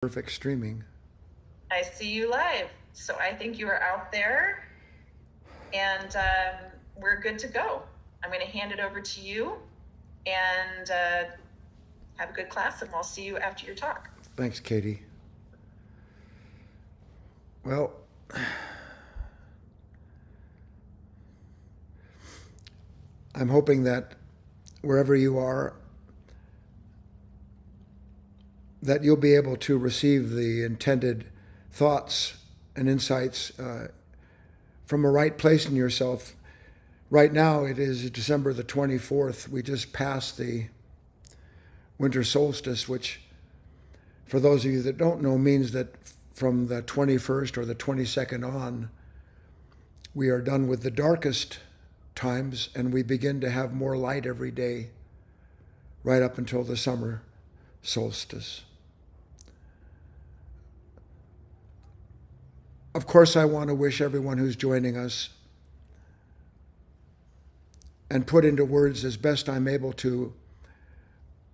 Perfect streaming. I see you live. So I think you are out there and we're good to go. I'm going to hand it over to you and have a good class, and I'll see you after your talk. Thanks, Katie. Well, I'm hoping that wherever you are, that you'll be able to receive the intended thoughts and insights from a right place in yourself. Right now, it is December the 24th. We just passed the winter solstice, which, for those of you that don't know, means that from the 21st or the 22nd on, we are done with the darkest times and we begin to have more light every day right up until the summer solstice. Of course, I want to wish everyone who's joining us and put into words as best I'm able to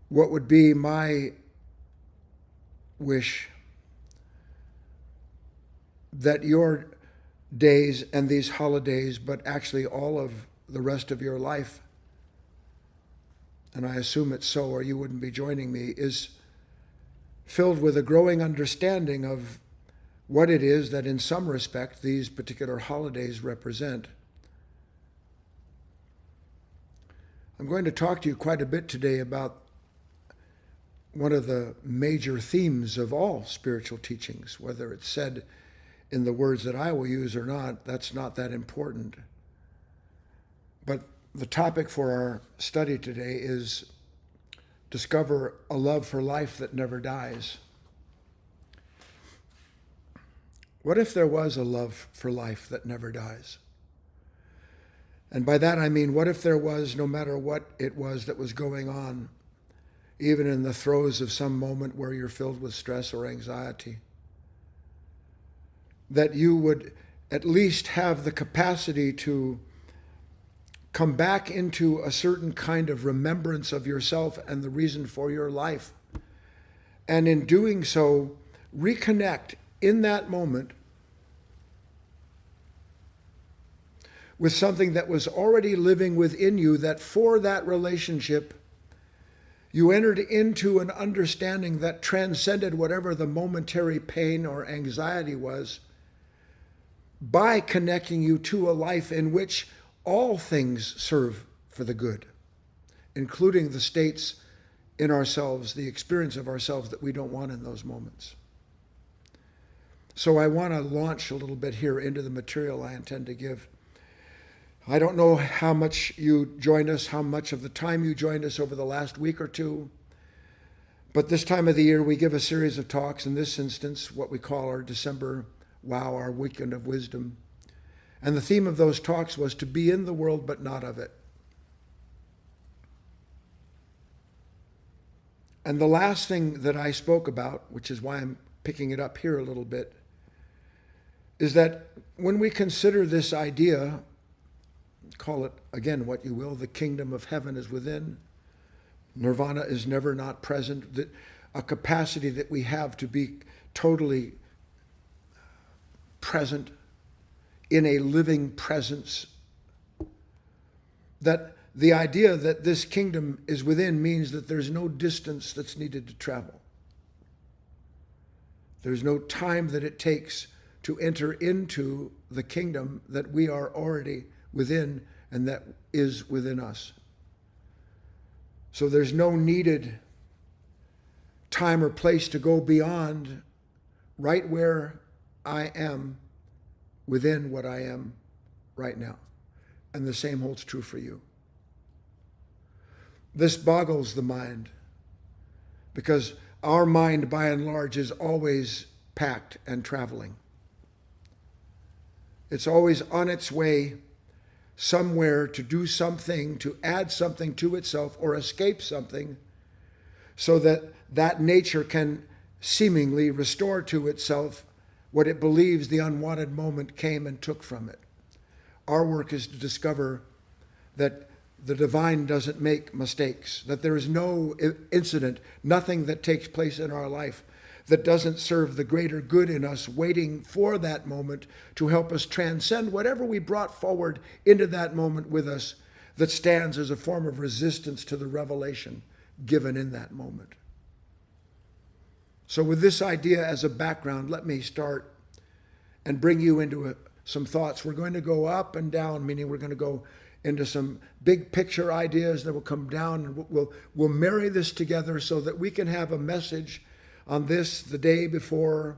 what would be my wish that your days and these holidays, but actually all of the rest of your life, and I assume it's so or you wouldn't be joining me, is filled with a growing understanding of what it is that in some respect these particular holidays represent. I'm going to talk to you quite a bit today about one of the major themes of all spiritual teachings, whether it's said in the words that I will use or not, that's not that important. But the topic for our study today is discover a love for life that never dies. What if there was a love for life that never dies? And by that I mean, what if there was, no matter what it was that was going on, even in the throes of some moment where you're filled with stress or anxiety, that you would at least have the capacity to come back into a certain kind of remembrance of yourself and the reason for your life. And in doing so, reconnect in that moment with something that was already living within you, that for that relationship, you entered into an understanding that transcended whatever the momentary pain or anxiety was by connecting you to a life in which all things serve for the good, including the states in ourselves, the experience of ourselves that we don't want in those moments. So I want to launch a little bit here into the material I intend to give. I don't know how much you joined us, how much of the time you joined us over the last week or two, but this time of the year we give a series of talks, in this instance what we call our December Wow, our Weekend of Wisdom. And the theme of those talks was to be in the world but not of it. And the last thing that I spoke about, which is why I'm picking it up here a little bit, is that when we consider this idea, call it again what you will, the kingdom of heaven is within, nirvana is never not present, that a capacity that we have to be totally present in a living presence, that the idea that this kingdom is within means that there's no distance that's needed to travel. There's no time that it takes to enter into the kingdom that we are already within and that is within us. So there's no needed time or place to go beyond right where I am within what I am right now. And the same holds true for you. This boggles the mind because our mind, by and large, is always packed and traveling. It's always on its way somewhere to do something, to add something to itself or escape something so that that nature can seemingly restore to itself what it believes the unwanted moment came and took from it. Our work is to discover that the divine doesn't make mistakes, that there is no incident, nothing that takes place in our life that doesn't serve the greater good in us, waiting for that moment to help us transcend whatever we brought forward into that moment with us that stands as a form of resistance to the revelation given in that moment. So with this idea as a background, let me start and bring you into some thoughts. We're going to go up and down, meaning we're going to go into some big picture ideas that will come down, and we'll marry this together so that we can have a message on this the day before.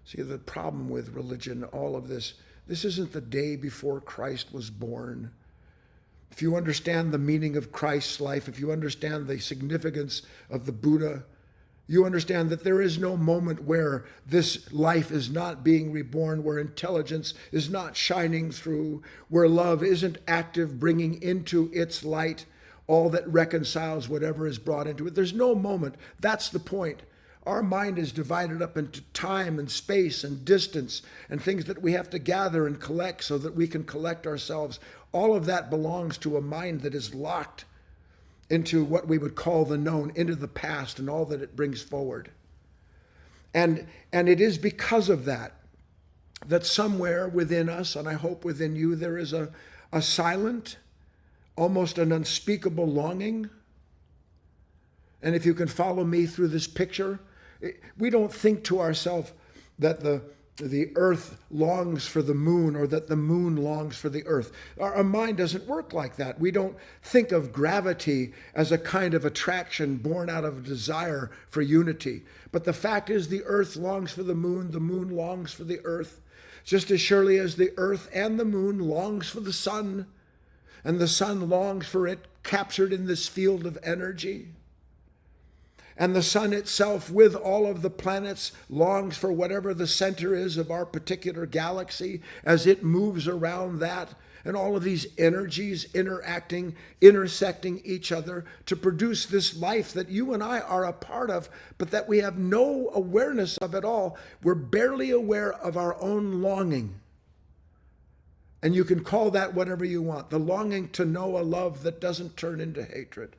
See, the problem with religion, all of this isn't the day before Christ was born. If you understand the meaning of Christ's life, if you understand the significance of the Buddha, you understand that there is no moment where this life is not being reborn, where intelligence is not shining through, where love isn't active, bringing into its light all that reconciles whatever is brought into it. There's no moment. That's the point. Our mind is divided up into time and space and distance and things that we have to gather and collect so that we can collect ourselves. All of that belongs to a mind that is locked into what we would call the known, into the past and all that it brings forward. And it is because of that somewhere within us, and I hope within you, there is a silent, almost an unspeakable longing. And if you can follow me through this picture, we don't think to ourselves that the earth longs for the moon or that the moon longs for the earth. Our mind doesn't work like that. We don't think of gravity as a kind of attraction born out of a desire for unity. But the fact is, the earth longs for the moon longs for the earth, just as surely as the earth and the moon longs for the sun, and the sun longs for it captured in this field of energy. And the sun itself, with all of the planets, longs for whatever the center is of our particular galaxy as it moves around that, and all of these energies interacting, intersecting each other to produce this life that you and I are a part of, but that we have no awareness of at all. We're barely aware of our own longing. And you can call that whatever you want. The longing to know a love that doesn't turn into hatred.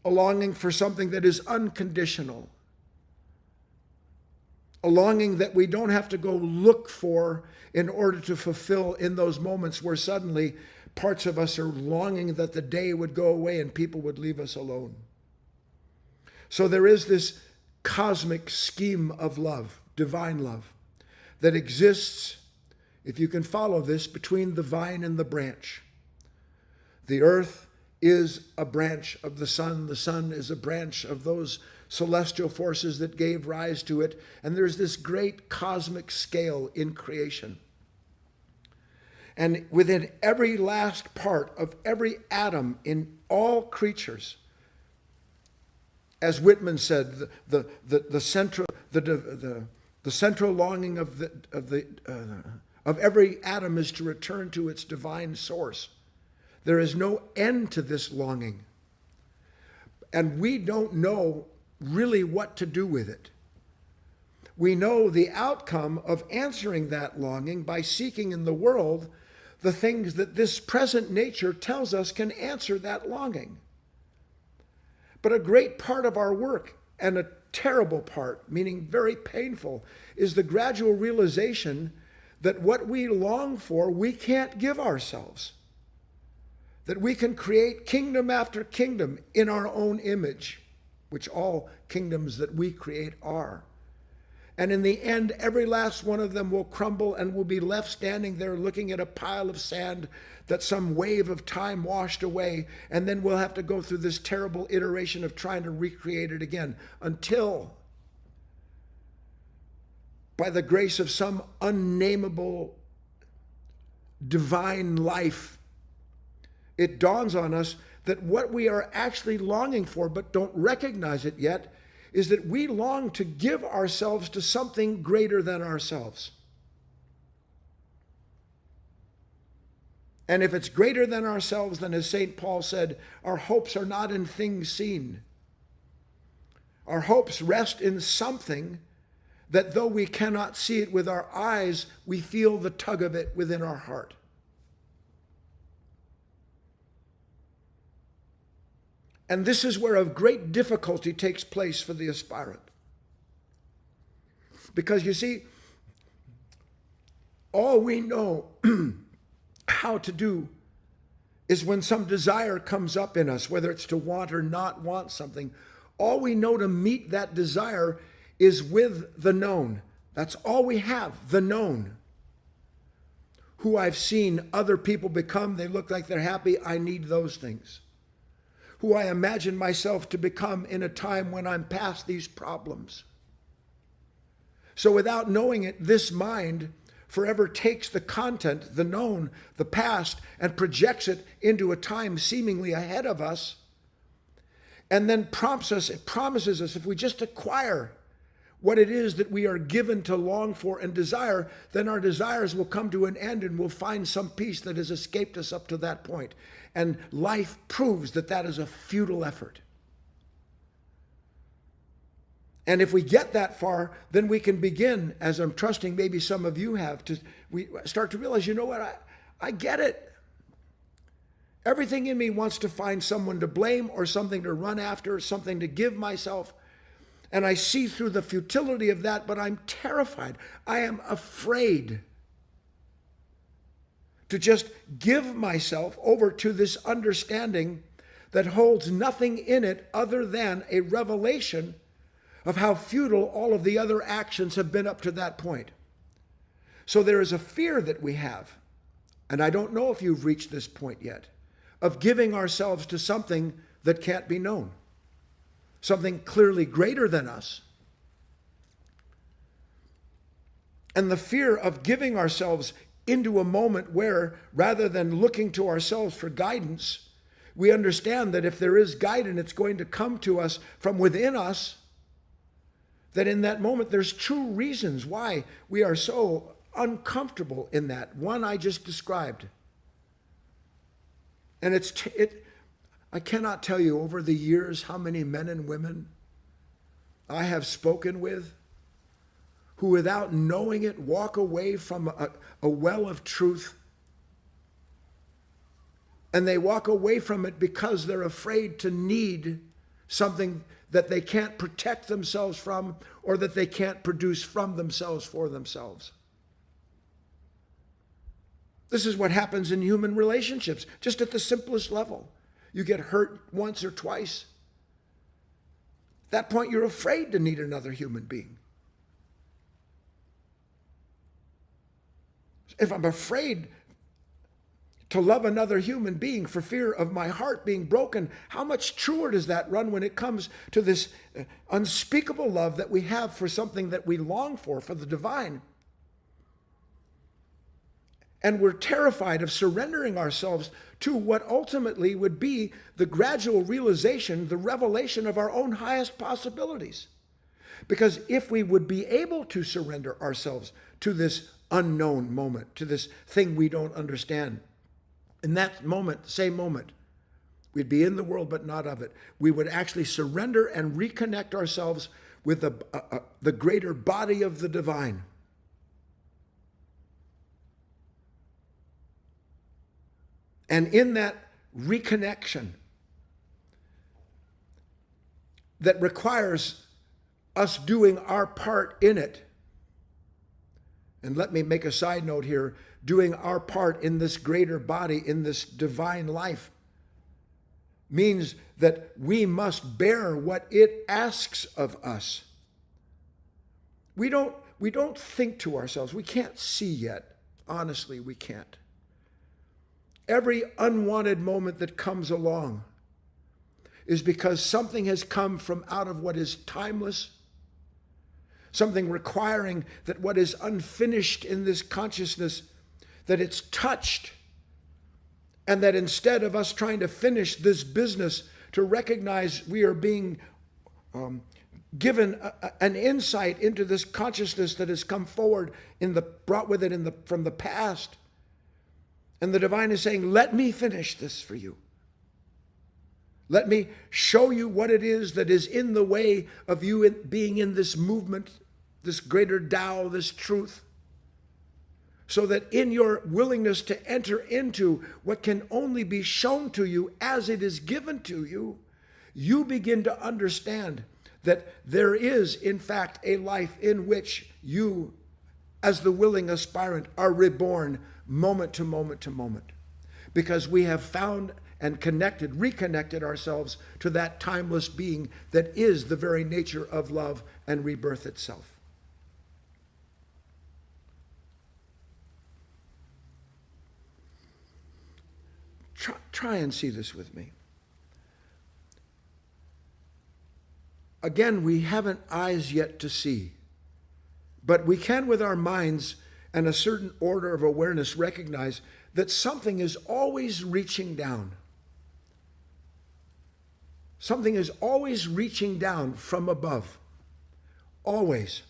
A longing for something that is unconditional. A longing that we don't have to go look for in order to fulfill in those moments where suddenly parts of us are longing that the day would go away and people would leave us alone. So there is this cosmic scheme of love, divine love, that exists, if you can follow this, between the vine and the branch. The earth is a branch of the sun. The sun is a branch of those celestial forces that gave rise to it. And there's this great cosmic scale in creation. And within every last part of every atom in all creatures, as Whitman said, the central longing of every atom is to return to its divine source. There is no end to this longing. And we don't know really what to do with it. We know the outcome of answering that longing by seeking in the world the things that this present nature tells us can answer that longing. But a great part of our work, and a terrible part, meaning very painful, is the gradual realization that what we long for, we can't give ourselves. That we can create kingdom after kingdom in our own image, which all kingdoms that we create are. And in the end, every last one of them will crumble and will be left standing there looking at a pile of sand that some wave of time washed away. And then we'll have to go through this terrible iteration of trying to recreate it again until, by the grace of some unnameable divine life, it dawns on us that what we are actually longing for, but don't recognize it yet, is that we long to give ourselves to something greater than ourselves. And if it's greater than ourselves, then as St. Paul said, our hopes are not in things seen. Our hopes rest in something that though we cannot see it with our eyes, we feel the tug of it within our heart. And this is where a great difficulty takes place for the aspirant. Because you see, all we know how to do is when some desire comes up in us, whether it's to want or not want something, all we know to meet that desire is with the known. That's all we have, the known. Who I've seen other people become, they look like they're happy, I need those things. Who I imagine myself to become in a time when I'm past these problems. So without knowing it, this mind forever takes the content, the known, the past, and projects it into a time seemingly ahead of us, and then it promises us if we just acquire what it is that we are given to long for and desire, then our desires will come to an end and we'll find some peace that has escaped us up to that point. And life proves that that is a futile effort. And if we get that far, then we can begin, as I'm trusting maybe some of you have, we start to realize, you know what, I get it. Everything in me wants to find someone to blame or something to run after, something to give myself. And I see through the futility of that, but I'm terrified. I am afraid to just give myself over to this understanding that holds nothing in it other than a revelation of how futile all of the other actions have been up to that point. So there is a fear that we have, and I don't know if you've reached this point yet, of giving ourselves to something that can't be known, something clearly greater than us. And the fear of giving ourselves into a moment where, rather than looking to ourselves for guidance, we understand that if there is guidance, it's going to come to us from within us, that in that moment there's two reasons why we are so uncomfortable in that. One I just described. And I cannot tell you over the years how many men and women I have spoken with who, without knowing it, walk away from a well of truth. And they walk away from it because they're afraid to need something that they can't protect themselves from or that they can't produce from themselves for themselves. This is what happens in human relationships, just at the simplest level. You get hurt once or twice. At that point, you're afraid to need another human being. If I'm afraid to love another human being for fear of my heart being broken, how much truer does that run when it comes to this unspeakable love that we have for something that we long for the divine? And we're terrified of surrendering ourselves to what ultimately would be the gradual realization, the revelation of our own highest possibilities. Because if we would be able to surrender ourselves to this unknown moment, to this thing we don't understand, in that moment, same moment, we'd be in the world but not of it. We would actually surrender and reconnect ourselves with the greater body of the divine. And in that reconnection that requires us doing our part in it, and let me make a side note here, doing our part in this greater body, in this divine life, means that we must bear what it asks of us. We don't think to ourselves. We can't see yet. Honestly, we can't. Every unwanted moment that comes along is because something has come from out of what is timeless, something requiring that what is unfinished in this consciousness, that it's touched, and that instead of us trying to finish this business, to recognize we are being given an insight into this consciousness that has come forward brought with it from the past. And the divine is saying, let me finish this for you. Let me show you what it is that is in the way of you being in this movement, this greater Tao, this truth. So that in your willingness to enter into what can only be shown to you as it is given to you, you begin to understand that there is, in fact, a life in which you, as the willing aspirant, are reborn moment to moment to moment. Because we have found and reconnected ourselves to that timeless being that is the very nature of love and rebirth itself. Try and see this with me. Again, we haven't eyes yet to see, but we can with our minds and a certain order of awareness recognize that something is always reaching down. Something is always reaching down from above. Always.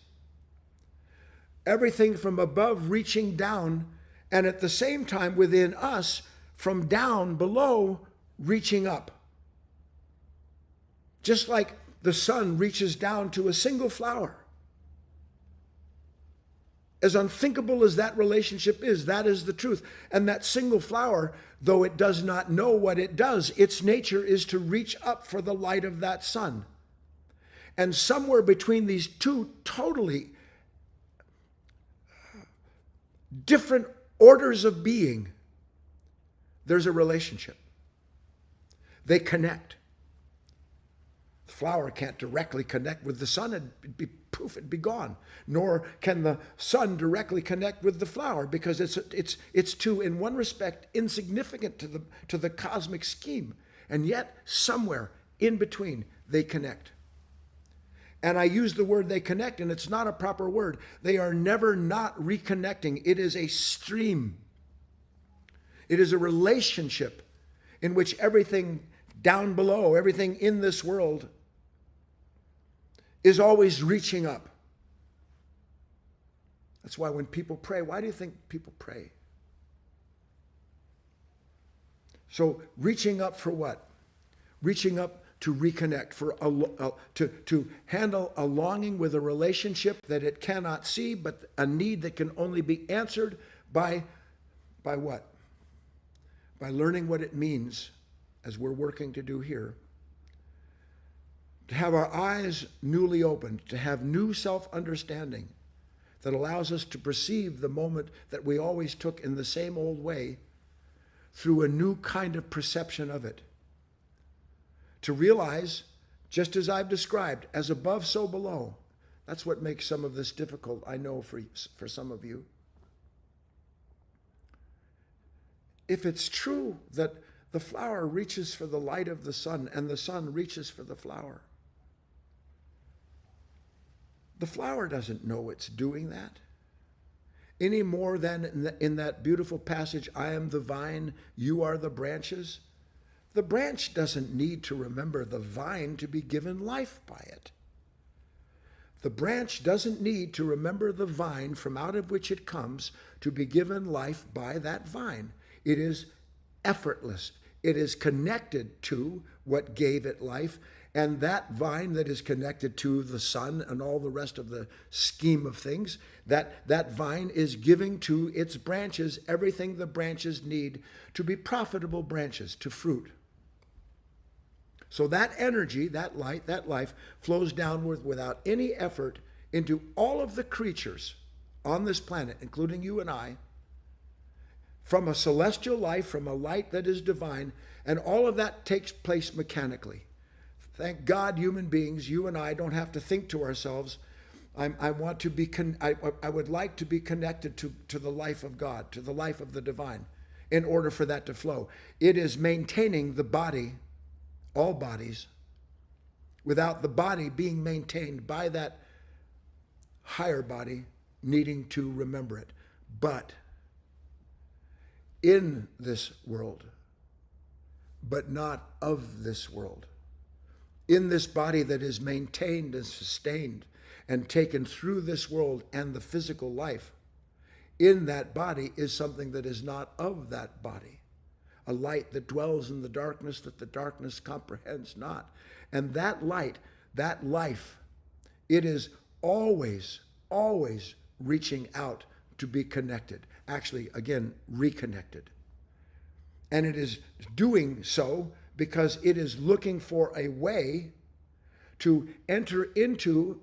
Everything from above reaching down, and at the same time within us, from down below reaching up. Just like the sun reaches down to a single flower. As unthinkable as that relationship is, that is the truth. And that single flower, though it does not know what it does, its nature is to reach up for the light of that sun. And somewhere between these two totally different orders of being, there's a relationship. They connect. The flower can't directly connect with the sun, it'd be poof, it'd be gone. Nor can the sun directly connect with the flower, because it's too, in one respect, insignificant to the cosmic scheme. And yet, somewhere in between, they connect. And I use the word they connect, and it's not a proper word. They are never not reconnecting. It is a stream. It is a relationship in which everything down below, everything in this world, is always reaching up. That's why when people pray, why do you think people pray? So reaching up for what? Reaching up to reconnect, to handle a longing with a relationship that it cannot see, but a need that can only be answered by what? By learning what it means, as we're working to do here, to have our eyes newly opened, to have new self-understanding that allows us to perceive the moment that we always took in the same old way through a new kind of perception of it. To realize, just as I've described, as above, so below. That's what makes some of this difficult, I know, for some of you. If it's true that the flower reaches for the light of the sun and the sun reaches for the flower doesn't know it's doing that. Any more than in that beautiful passage, I am the vine, you are the branches. The branch doesn't need to remember the vine to be given life by it. The branch doesn't need to remember the vine from out of which it comes to be given life by that vine. It is effortless. It is connected to what gave it life, and that vine that is connected to the sun and all the rest of the scheme of things, that vine is giving to its branches everything the branches need to be profitable branches, to fruit. So that energy, that light, that life flows downward without any effort into all of the creatures on this planet, including you and I, from a celestial life, from a light that is divine, and all of that takes place mechanically. Thank God, human beings, you and I don't have to think to ourselves, I would like to be connected to the life of God, to the life of the divine, in order for that to flow. It is maintaining the body, all bodies, without the body being maintained by that higher body needing to remember it. But in this world, but not of this world. In this body that is maintained and sustained and taken through this world and the physical life, in that body is something that is not of that body. A light that dwells in the darkness that the darkness comprehends not. And that light, that life, it is always, always reaching out to be connected. Actually, again, reconnected. And it is doing so because it is looking for a way to enter into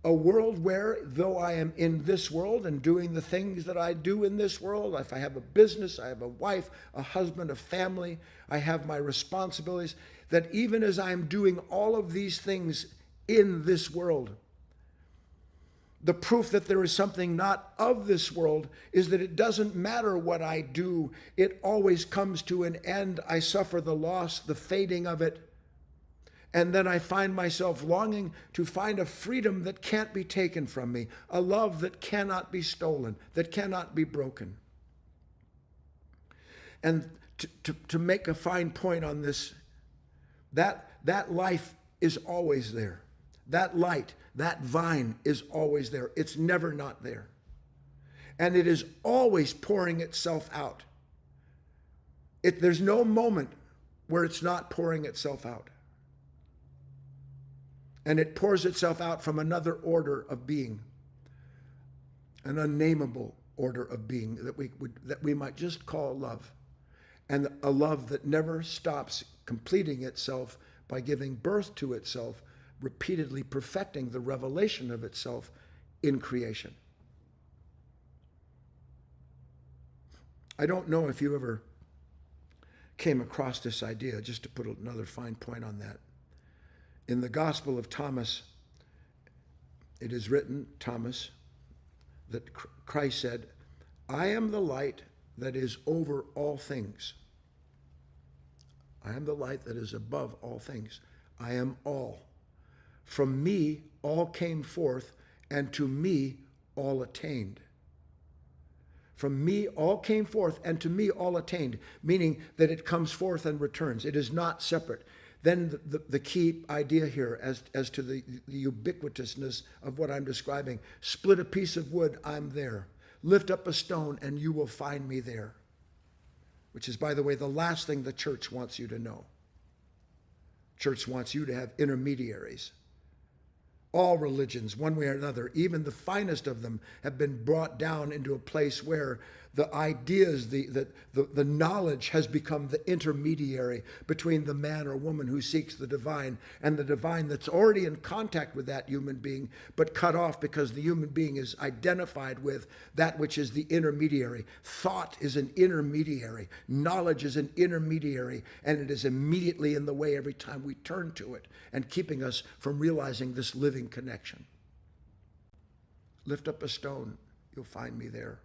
a world where, though I am in this world and doing the things that I do in this world, if I have a business, I have a wife, a husband, a family, I have my responsibilities, that even as I'm doing all of these things in this world, the proof that there is something not of this world is that it doesn't matter what I do. It always comes to an end. I suffer the loss, the fading of it. And then I find myself longing to find a freedom that can't be taken from me, a love that cannot be stolen, that cannot be broken. And to make a fine point on this, that life is always there. That light, that vine is always there. It's never not there. And it is always pouring itself out. There's no moment where it's not pouring itself out. And it pours itself out from another order of being, an unnameable order of being that we might just call love, and a love that never stops completing itself by giving birth to itself, repeatedly perfecting the revelation of itself in creation. I don't know if you ever came across this idea, just to put another fine point on that. In the Gospel of Thomas, it is written, Thomas, that Christ said, I am the light that is over all things. I am the light that is above all things. I am all. From me all came forth, and to me all attained. From me all came forth, and to me all attained, meaning that it comes forth and returns. It is not separate. Then the key idea here as to the ubiquitousness of what I'm describing, split a piece of wood, I'm there. Lift up a stone and you will find me there. Which is, by the way, the last thing the church wants you to know. Church wants you to have intermediaries. All religions, one way or another, even the finest of them, have been brought down into a place where the ideas, the knowledge has become the intermediary between the man or woman who seeks the divine and the divine that's already in contact with that human being, but cut off because the human being is identified with that which is the intermediary. Thought is an intermediary. Knowledge is an intermediary, and it is immediately in the way every time we turn to it and keeping us from realizing this living connection. Lift up a stone, you'll find me there.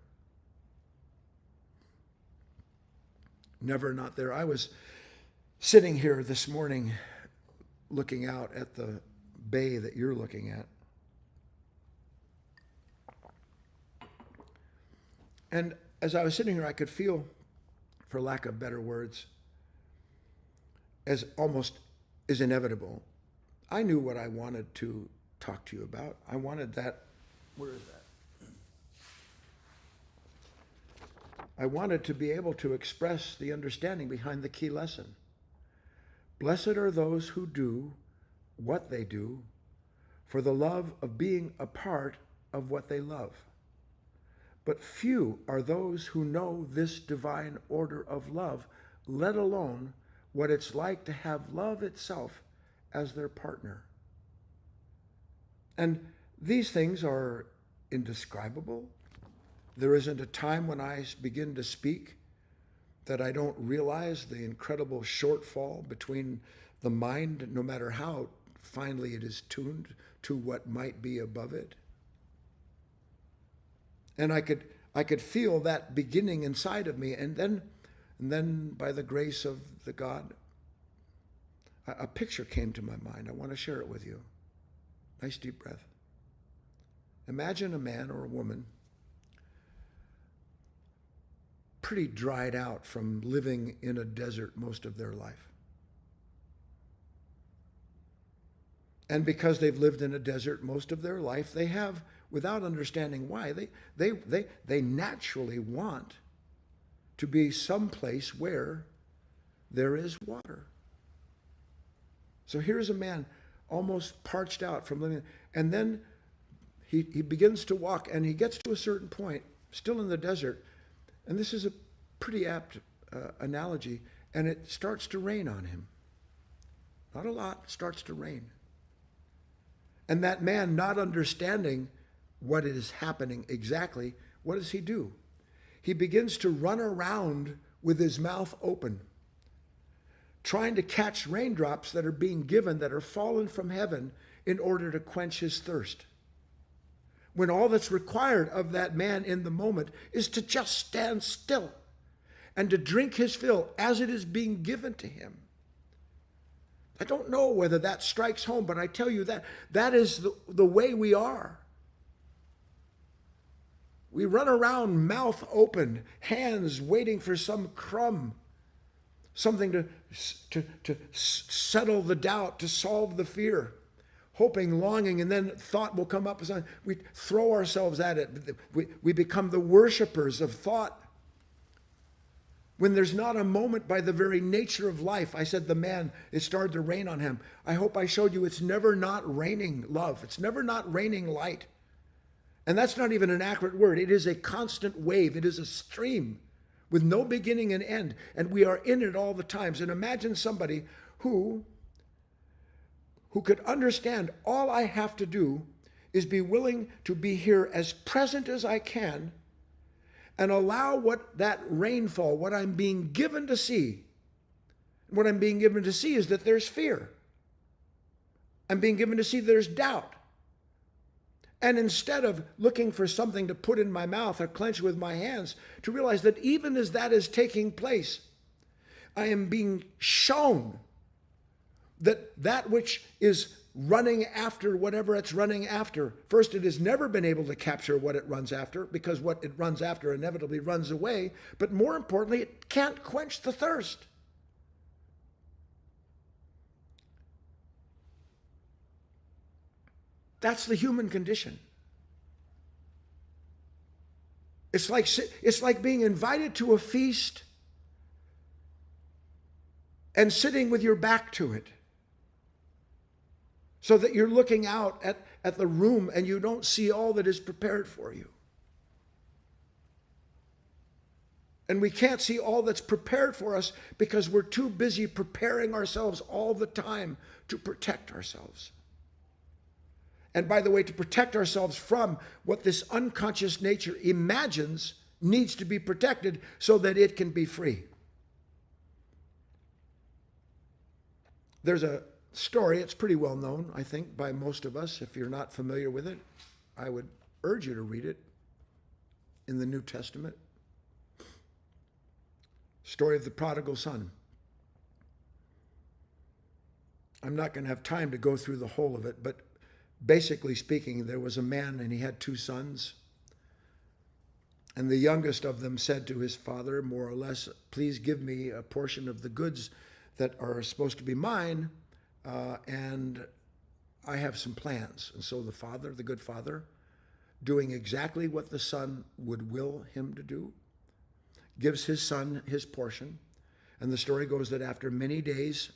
Never not there. I was sitting here this morning looking out at the bay that you're looking at. And as I was sitting here, I could feel, for lack of better words, as almost is inevitable, I knew what I wanted to talk to you about. I wanted that. Where is that? I wanted to be able to express the understanding behind the key lesson. Blessed are those who do what they do for the love of being a part of what they love. But few are those who know this divine order of love, let alone what it's like to have love itself as their partner. And these things are indescribable. There isn't a time when I begin to speak that I don't realize the incredible shortfall between the mind, no matter how finely it is tuned to what might be above it. And I could feel that beginning inside of me, and then by the grace of the God, a picture came to my mind. I want to share it with you. Nice deep breath. Imagine a man or a woman pretty dried out from living in a desert most of their life. And because they've lived in a desert most of their life, they have, without understanding why, they naturally want to be someplace where there is water. So here's a man almost parched out from living, and then he begins to walk, and he gets to a certain point, still in the desert, and this is a pretty apt analogy, and it starts to rain on him. Not a lot, it starts to rain. And that man, not understanding what is happening exactly, what does he do? He begins to run around with his mouth open, trying to catch raindrops that are being given, that are fallen from heaven in order to quench his thirst. When all that's required of that man in the moment is to just stand still and to drink his fill as it is being given to him. I don't know whether that strikes home, but I tell you that that is the way we are. We run around mouth open, hands waiting for some crumb, something to settle the doubt, to solve the fear, hoping, longing, and then thought will come up. We throw ourselves at it. We become the worshipers of thought. When there's not a moment by the very nature of life, I said the man, it started to rain on him. I hope I showed you it's never not raining love. It's never not raining light. And that's not even an accurate word. It is a constant wave. It is a stream with no beginning and end. And we are in it all the times. And imagine somebody who could understand all I have to do is be willing to be here as present as I can and allow what that rainfall, what I'm being given to see. What I'm being given to see is that there's fear. I'm being given to see there's doubt. And instead of looking for something to put in my mouth or clench with my hands, to realize that even as that is taking place, I am being shown that that which is running after whatever it's running after, first, it has never been able to capture what it runs after, because what it runs after inevitably runs away. But more importantly, it can't quench the thirst. That's the human condition. It's like being invited to a feast and sitting with your back to it, so that you're looking out at the room and you don't see all that is prepared for you. And we can't see all that's prepared for us because we're too busy preparing ourselves all the time to protect ourselves. And by the way, to protect ourselves from what this unconscious nature imagines needs to be protected so that it can be free. There's a story, it's pretty well known, I think, by most of us. If you're not familiar with it, I would urge you to read it in the New Testament. Story of the prodigal son. I'm not going to have time to go through the whole of it, but basically speaking, there was a man and he had two sons. And the youngest of them said to his father, more or less, please give me a portion of the goods that are supposed to be mine, and I have some plans. And so the father, the good father, doing exactly what the son would will him to do, gives his son his portion. And the story goes that after many days,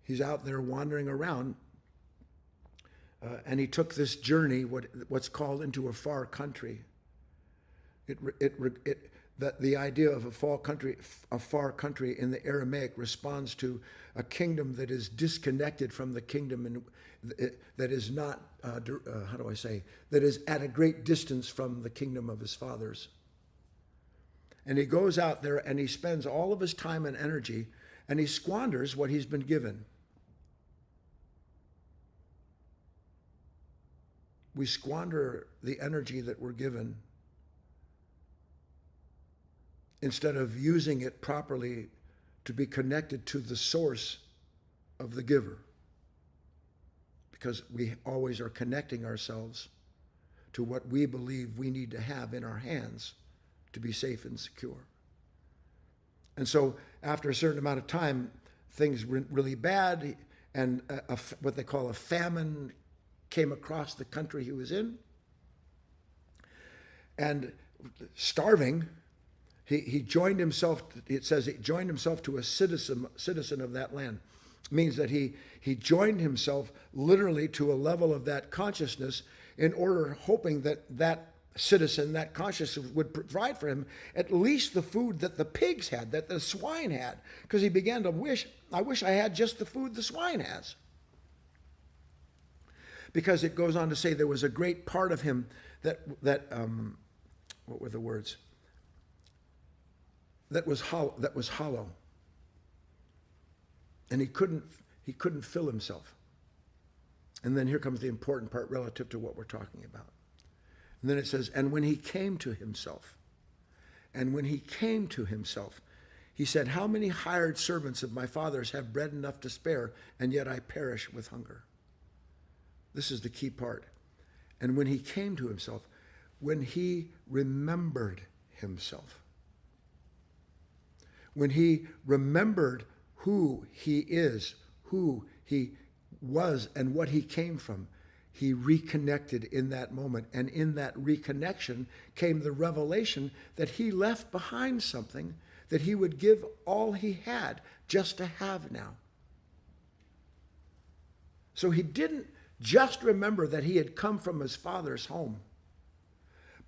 he's out there wandering around, and he took this journey, what's called into a far country. The idea of a far country in the Aramaic responds to a kingdom that is disconnected from the kingdom and that is not, that is at a great distance from the kingdom of his fathers. And he goes out there and he spends all of his time and energy and he squanders what he's been given. We squander the energy that we're given instead of using it properly to be connected to the source of the giver. Because we always are connecting ourselves to what we believe we need to have in our hands to be safe and secure. And so after a certain amount of time, things went really bad, and what they call a famine came across the country he was in. And starving, he joined himself, it says he joined himself to a citizen of that land. It means that he joined himself literally to a level of that consciousness in order, hoping that citizen, that consciousness would provide for him at least the food that the pigs had, that the swine had, because he began to wish, I wish I had just the food the swine has. Because it goes on to say there was a great part of him that what were the words? That was hollow. And he couldn't fill himself. And then here comes the important part relative to what we're talking about. And then it says, and when he came to himself, he said, how many hired servants of my father's have bread enough to spare, and yet I perish with hunger? This is the key part. And when he came to himself, when he remembered himself, when he remembered who he is, who he was, and what he came from, he reconnected in that moment. And in that reconnection came the revelation that he left behind something that he would give all he had just to have now. So he didn't just remember that he had come from his father's home,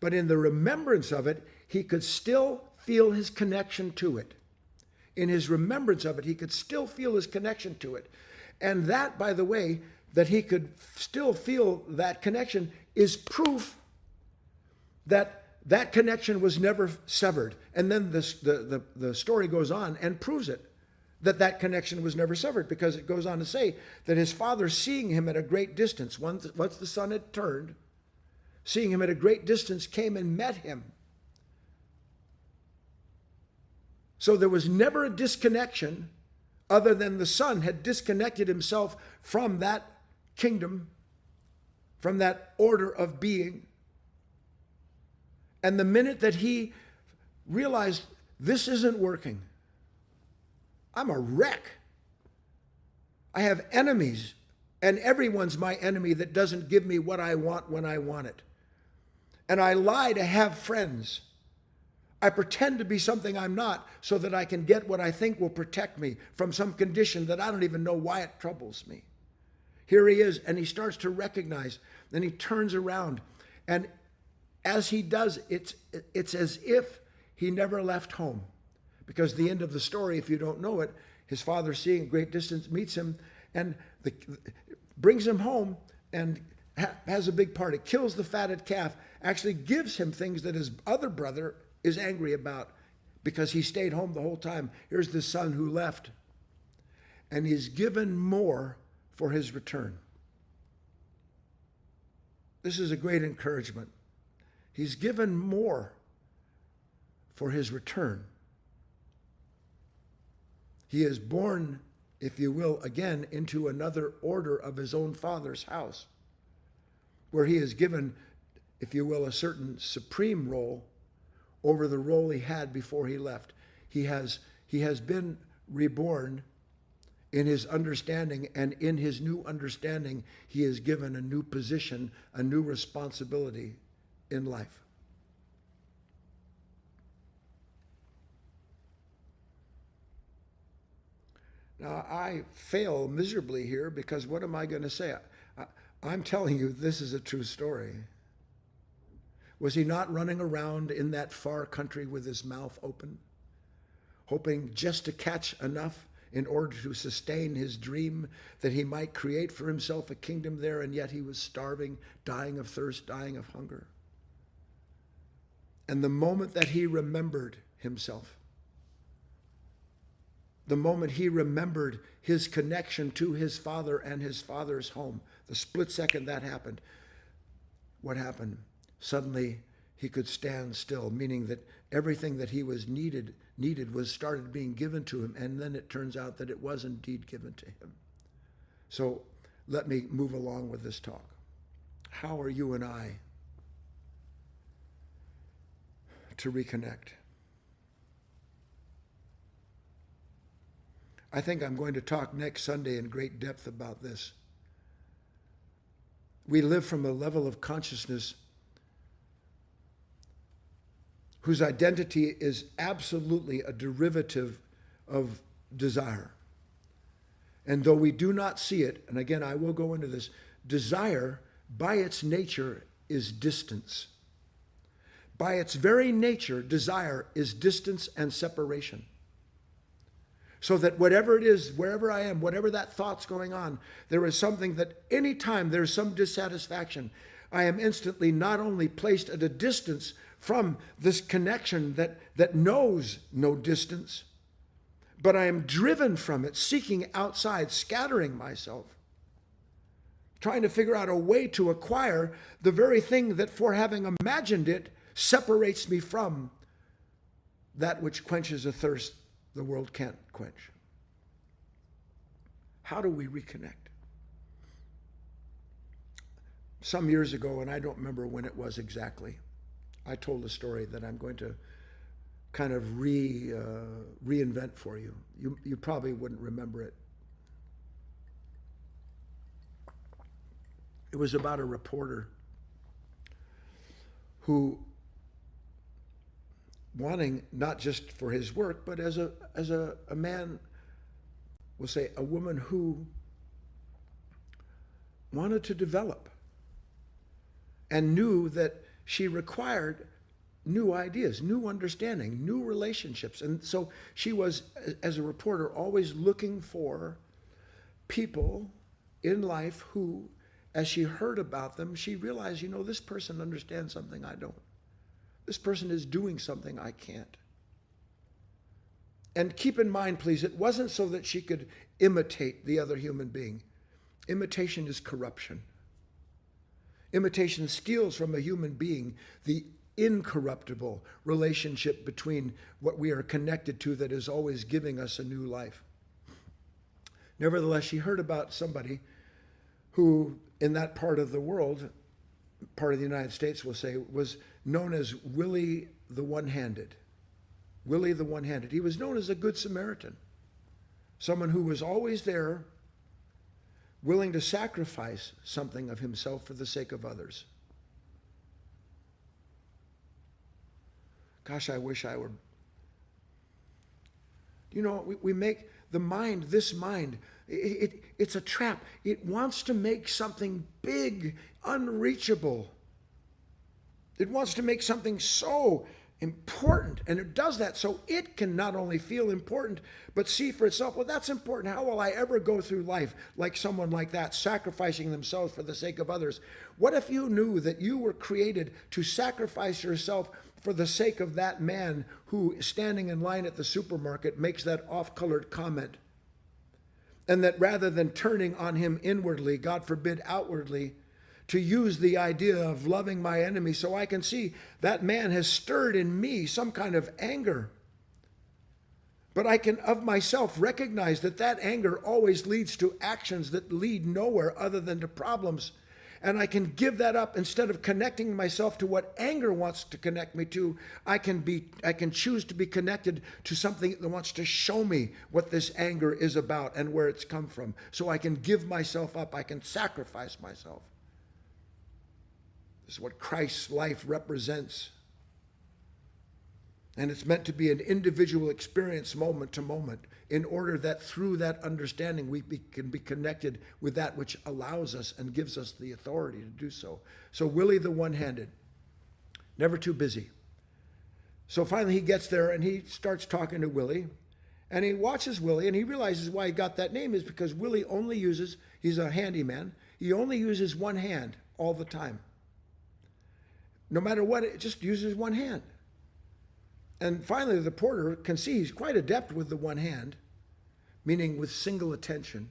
but in the remembrance of it, he could still feel his connection to it. In his remembrance of it, he could still feel his connection to it. And that, by the way, that he could still feel that connection is proof that that connection was never severed. And then the story goes on and proves it, that that connection was never severed, because it goes on to say that his father, seeing him at a great distance, once the son had turned, seeing him at a great distance, came and met him. So there was never a disconnection other than the son had disconnected himself from that kingdom, from that order of being. And the minute that he realized, this isn't working, I'm a wreck, I have enemies, and everyone's my enemy that doesn't give me what I want when I want it. And I lie to have friends. I pretend to be something I'm not so that I can get what I think will protect me from some condition that I don't even know why it troubles me. Here he is, and he starts to recognize, then he turns around, and as he does, it's as if he never left home. Because the end of the story, if you don't know it, his father, seeing a great distance, meets him and brings him home and has a big party, kills the fatted calf, actually gives him things that his other brother is angry about because he stayed home the whole time. Here's the son who left, and he's given more for his return. This is a great encouragement. He's given more for his return. He is born, if you will, again into another order of his own father's house, where he is given, if you will, a certain supreme role over the role he had before he left. He has been reborn in his understanding, and in his new understanding, he is given a new position, a new responsibility in life. Now, I fail miserably here because what am I going to say? I'm telling you, this is a true story. Was he not running around in that far country with his mouth open, hoping just to catch enough in order to sustain his dream that he might create for himself a kingdom there, and yet he was starving, dying of thirst, dying of hunger? And the moment that he remembered himself, the moment he remembered his connection to his father and his father's home, the split second that happened, what happened? Suddenly he could stand still, meaning that everything that he was needed was started being given to him, and then it turns out that it was indeed given to him. So let me move along with this talk. How are you and I to reconnect? I think I'm going to talk next Sunday in great depth about this. We live from a level of consciousness whose identity is absolutely a derivative of desire. And though we do not see it, and again, I will go into this, desire by its nature is distance. by its very nature, desire is distance and separation. So that whatever it is, wherever I am, whatever that thought's going on, there is something that anytime there's some dissatisfaction, I am instantly not only placed at a distance from this connection that knows no distance, but I am driven from it, seeking outside, scattering myself, trying to figure out a way to acquire the very thing that, for having imagined it, separates me from that which quenches a thirst the world can't quench. How do we reconnect? Some years ago, and I don't remember when it was exactly, I told a story that I'm going to kind of reinvent for you. You probably wouldn't remember it. It was about a reporter who, wanting not just for his work, but as a man, we'll say a woman who wanted to develop and knew that she required new ideas, new understanding, new relationships. And so she was, as a reporter, always looking for people in life who, as she heard about them, she realized, this person understands something I don't. This person is doing something I can't. And keep in mind, please, it wasn't so that she could imitate the other human being. Imitation is corruption. Imitation steals from a human being the incorruptible relationship between what we are connected to that is always giving us a new life. Nevertheless, she heard about somebody who, in that part of the world, part of the United States, we'll say, was known as Willie the One-Handed. Willie the One-Handed. He was known as a good Samaritan, someone who was always there, willing to sacrifice something of himself for the sake of others. Gosh, I wish I were. We make the mind, this mind, it's a trap. It wants to make something big, unreachable. It wants to make something so important, and it does that so it can not only feel important, but see for itself, well, that's important. How will I ever go through life like someone like that, sacrificing themselves for the sake of others? What if you knew that you were created to sacrifice yourself for the sake of that man who, standing in line at the supermarket, makes that off-colored comment? And that rather than turning on him inwardly, God forbid outwardly, to use the idea of loving my enemy so I can see that man has stirred in me some kind of anger. But I can, of myself, recognize that that anger always leads to actions that lead nowhere other than to problems. And I can give that up. Instead of connecting myself to what anger wants to connect me to, I can choose to be connected to something that wants to show me what this anger is about and where it's come from. So I can give myself up. I can sacrifice myself. This is what Christ's life represents. And it's meant to be an individual experience moment to moment, in order that through that understanding we can be connected with that which allows us and gives us the authority to do so. So Willie the One-Handed, never too busy. So finally he gets there and he starts talking to Willie, and he watches Willie, and he realizes why he got that name is because Willie only uses, he's a handyman, he only uses one hand all the time. No matter what, it just uses one hand. And finally, the porter can see he's quite adept with the one hand, meaning with single attention,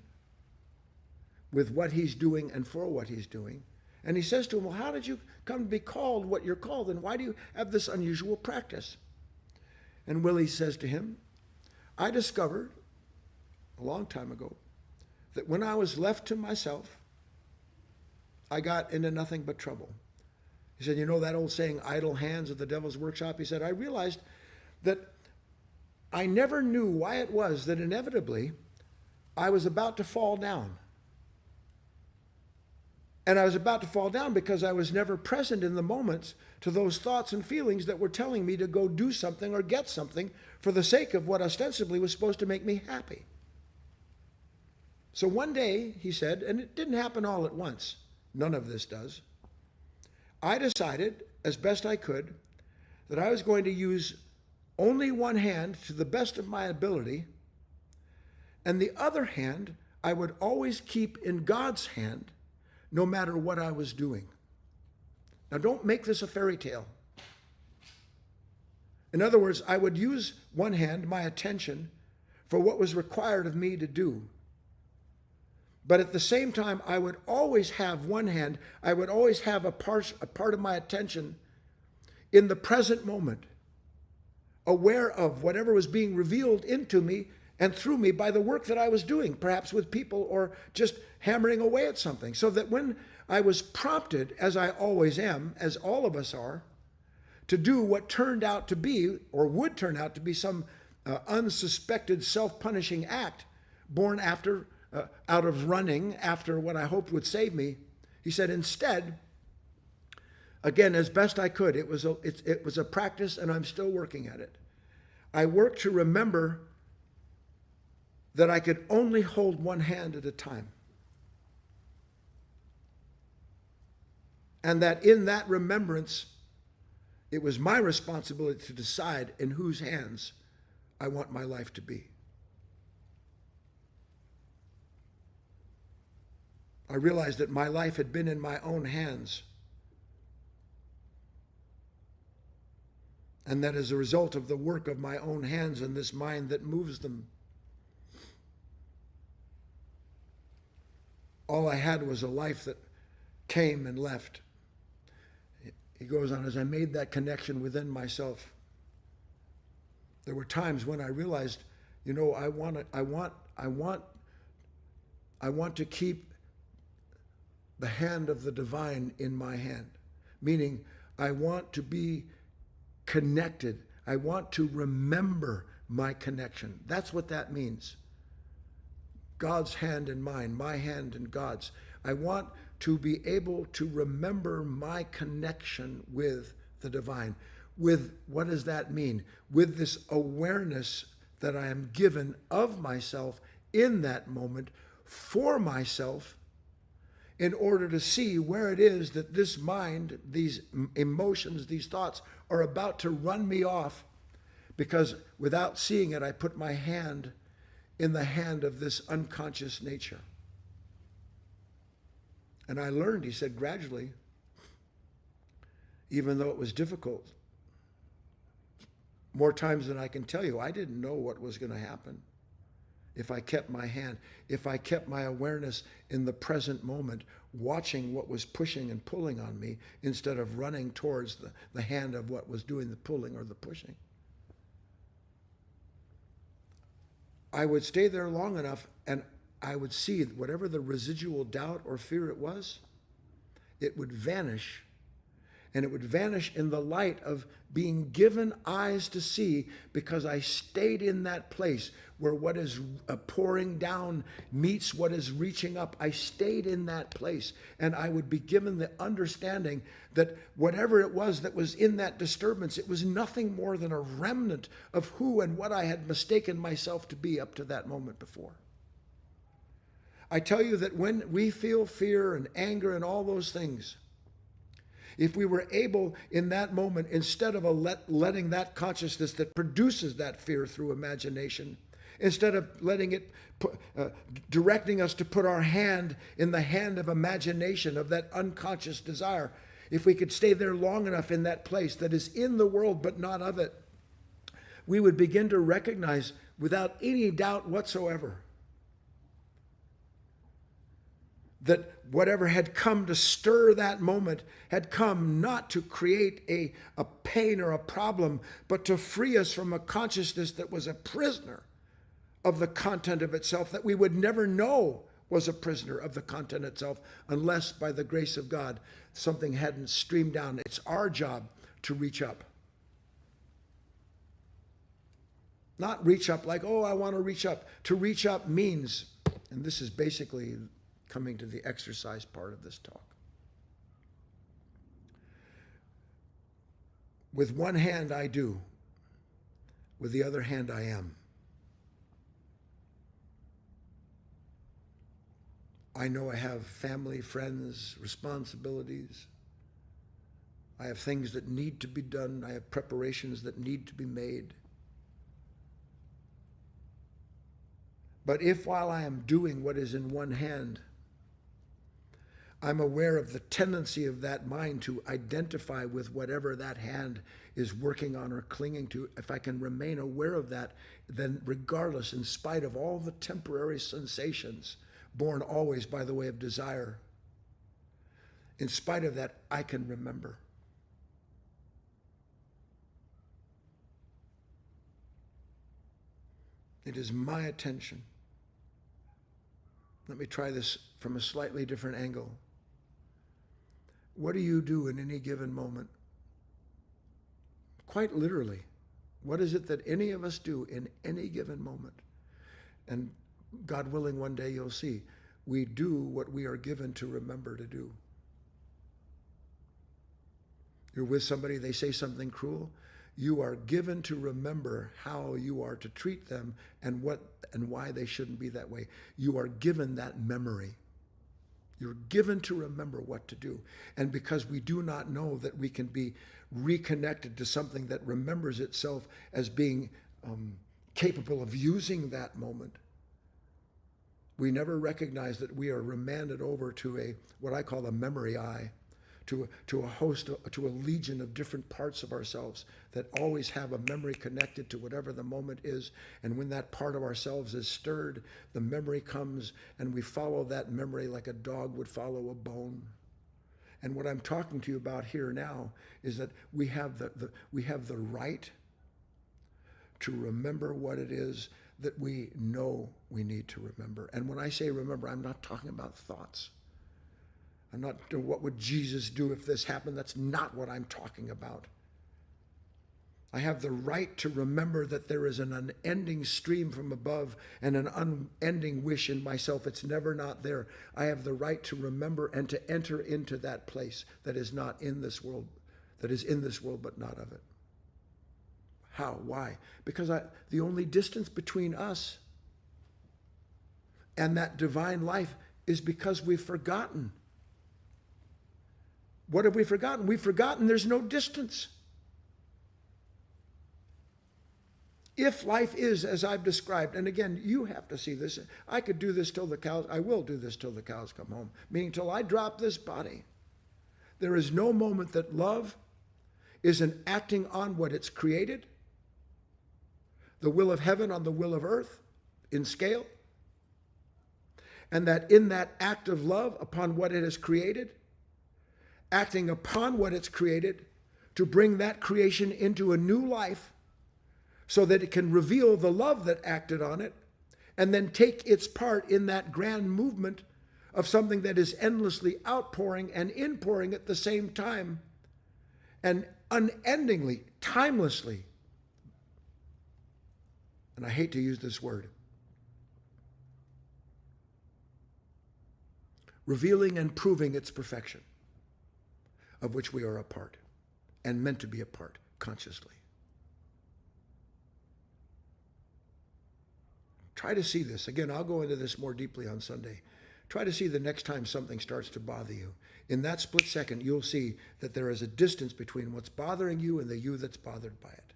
with what he's doing and for what he's doing. And he says to him, well, how did you come to be called what you're called? And why do you have this unusual practice? And Willie says to him, I discovered a long time ago that when I was left to myself, I got into nothing but trouble. He said, that old saying, idle hands at the devil's workshop? He said, I realized that I never knew why it was that inevitably I was about to fall down. And I was about to fall down because I was never present in the moments to those thoughts and feelings that were telling me to go do something or get something for the sake of what ostensibly was supposed to make me happy. So one day, he said, and it didn't happen all at once, none of this does, I decided, as best I could, that I was going to use only one hand to the best of my ability, and the other hand I would always keep in God's hand no matter what I was doing. Now, don't make this a fairy tale. In other words, I would use one hand, my attention, for what was required of me to do. But at the same time, I would always have one hand, I would always have a part of my attention in the present moment, aware of whatever was being revealed into me and through me by the work that I was doing, perhaps with people or just hammering away at something. So that when I was prompted, as I always am, as all of us are, to do what turned out to be, or would turn out to be, some unsuspected self-punishing act born out of running after what I hoped would save me, he said, instead, again, as best I could, it was a practice, and I'm still working at it. I worked to remember that I could only hold one hand at a time. And that in that remembrance, it was my responsibility to decide in whose hands I want my life to be. I realized that my life had been in my own hands, and that as a result of the work of my own hands and this mind that moves them, all I had was a life that came and left. He goes on, as I made that connection within myself, there were times when I realized, I want to keep the hand of the divine in my hand, meaning I want to be connected. I want to remember my connection. That's what that means. God's hand in mine, my hand in God's. I want to be able to remember my connection with the divine. With, what does that mean? With this awareness that I am given of myself in that moment for myself, in order to see where it is that this mind, these emotions, these thoughts are about to run me off, because without seeing it, I put my hand in the hand of this unconscious nature. And I learned, he said, gradually, even though it was difficult, more times than I can tell you, I didn't know what was going to happen if I kept my hand, if I kept my awareness in the present moment, watching what was pushing and pulling on me instead of running towards the hand of what was doing the pulling or the pushing. I would stay there long enough, and I would see whatever the residual doubt or fear it was, it would vanish. And it would vanish in the light of being given eyes to see, because I stayed in that place where what is pouring down meets what is reaching up. I stayed in that place, and I would be given the understanding that whatever it was that was in that disturbance, it was nothing more than a remnant of who and what I had mistaken myself to be up to that moment before. I tell you that when we feel fear and anger and all those things, if we were able in that moment, instead of letting that consciousness that produces that fear through imagination, instead of letting it, directing us to put our hand in the hand of imagination, of that unconscious desire, if we could stay there long enough in that place that is in the world but not of it, we would begin to recognize without any doubt whatsoever that whatever had come to stir that moment had come not to create a pain or a problem, but to free us from a consciousness that was a prisoner of the content of itself, that we would never know was a prisoner of the content itself unless by the grace of God something hadn't streamed down. It's our job to reach up. Not reach up like, oh, I want to reach up. To reach up means, and this is basically coming to the exercise part of this talk. With one hand I do, with the other hand I am. I know I have family, friends, responsibilities. I have things that need to be done. I have preparations that need to be made. But if while I am doing what is in one hand, I'm aware of the tendency of that mind to identify with whatever that hand is working on or clinging to, if I can remain aware of that, then regardless, in spite of all the temporary sensations born always by the way of desire, in spite of that, I can remember. It is my attention. Let me try this from a slightly different angle. What do you do in any given moment? Quite literally, what is it that any of us do in any given moment? And God willing, one day you'll see, we do what we are given to remember to do. You're with somebody, they say something cruel. You are given to remember how you are to treat them and what and why they shouldn't be that way. You are given that memory. You're given to remember what to do. And because we do not know that we can be reconnected to something that remembers itself as being capable of using that moment, we never recognize that we are remanded over to what I call a memory eye, to a host, to a legion of different parts of ourselves that always have a memory connected to whatever the moment is. And when that part of ourselves is stirred, the memory comes and we follow that memory like a dog would follow a bone. And what I'm talking to you about here now is that we have the right to remember what it is that we know we need to remember. And when I say remember, I'm not talking about thoughts. I'm not, what would Jesus do if this happened? That's not what I'm talking about. I have the right to remember that there is an unending stream from above and an unending wish in myself. It's never not there. I have the right to remember and to enter into that place that is not in this world, that is in this world but not of it. How? Why? Because the only distance between us and that divine life is because we've forgotten. What have we forgotten? We've forgotten there's no distance. If life is as I've described, and again, you have to see this. I could do this till the cows, I will do this till the cows come home, meaning till I drop this body. There is no moment that love isn't acting on what it's created, the will of heaven on the will of earth in scale, and that in that act of love upon what it has created, acting upon what it's created to bring that creation into a new life so that it can reveal the love that acted on it and then take its part in that grand movement of something that is endlessly outpouring and inpouring at the same time and unendingly, timelessly. And I hate to use this word. Revealing and proving its perfection, of which we are a part and meant to be a part consciously. Try to see this. Again, I'll go into this more deeply on Sunday. Try to see the next time something starts to bother you. In that split second, you'll see that there is a distance between what's bothering you and the you that's bothered by it.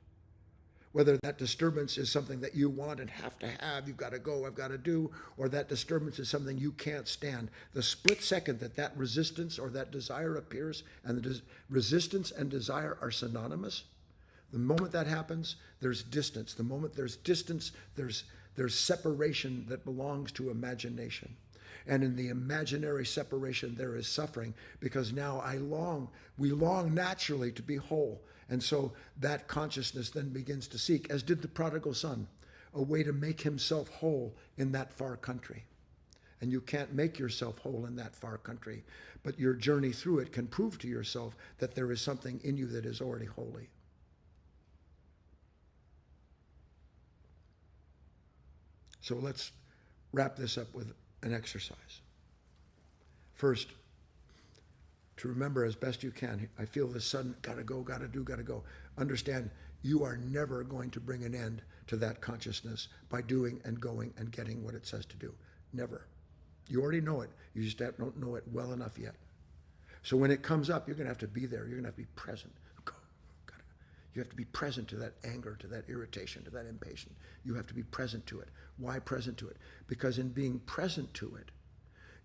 Whether that disturbance is something that you want and have to have, you've got to go, I've got to do, or that disturbance is something you can't stand. The split second that resistance or that desire appears, and the resistance and desire are synonymous, the moment that happens, there's distance. The moment there's distance, there's separation that belongs to imagination. And in the imaginary separation, there is suffering, because now we long naturally to be whole. And so that consciousness then begins to seek, as did the prodigal son, a way to make himself whole in that far country. And you can't make yourself whole in that far country, but your journey through it can prove to yourself that there is something in you that is already holy. So let's wrap this up with an exercise. First, to remember as best you can, I feel this sudden, gotta go, gotta do, gotta go. Understand, you are never going to bring an end to that consciousness by doing and going and getting what it says to do. Never. You already know it. You just don't know it well enough yet. So when it comes up, you're going to have to be there. You're going to have to be present. You have to be present to that anger, to that irritation, to that impatience. You have to be present to it. Why present to it? Because in being present to it,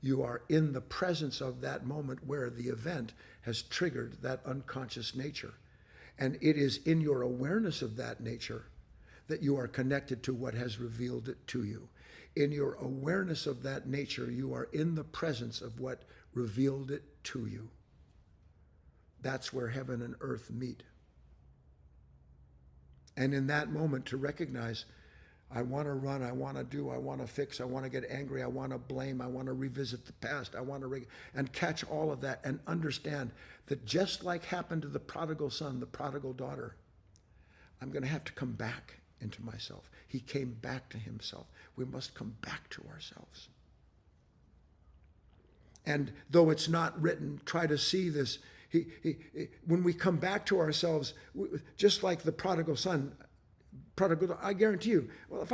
you are in the presence of that moment where the event has triggered that unconscious nature. And it is in your awareness of that nature that you are connected to what has revealed it to you. In your awareness of that nature, you are in the presence of what revealed it to you. That's where heaven and earth meet. And in that moment to recognize, I want to run, I want to do, I want to fix, I want to get angry, I want to blame, I want to revisit the past, I want to and catch all of that and understand that just like happened to the prodigal son, the prodigal daughter, I'm going to have to come back into myself. He came back to himself. We must come back to ourselves. And though it's not written, try to see this. When we come back to ourselves, just like the prodigal son, I guarantee you, well,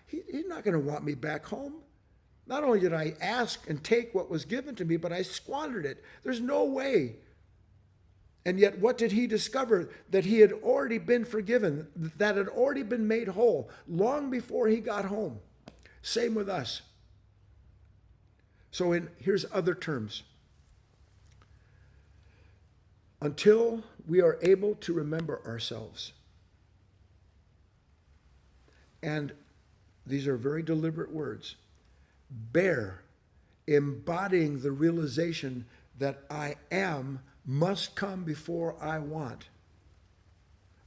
he's not going to want me back home. Not only did I ask and take what was given to me, but I squandered it. There's no way. And yet, what did he discover? That he had already been forgiven, that had already been made whole long before he got home. Same with us. So here's other terms. Until we are able to remember ourselves. And these are very deliberate words. Bear, embodying the realization that I am must come before I want.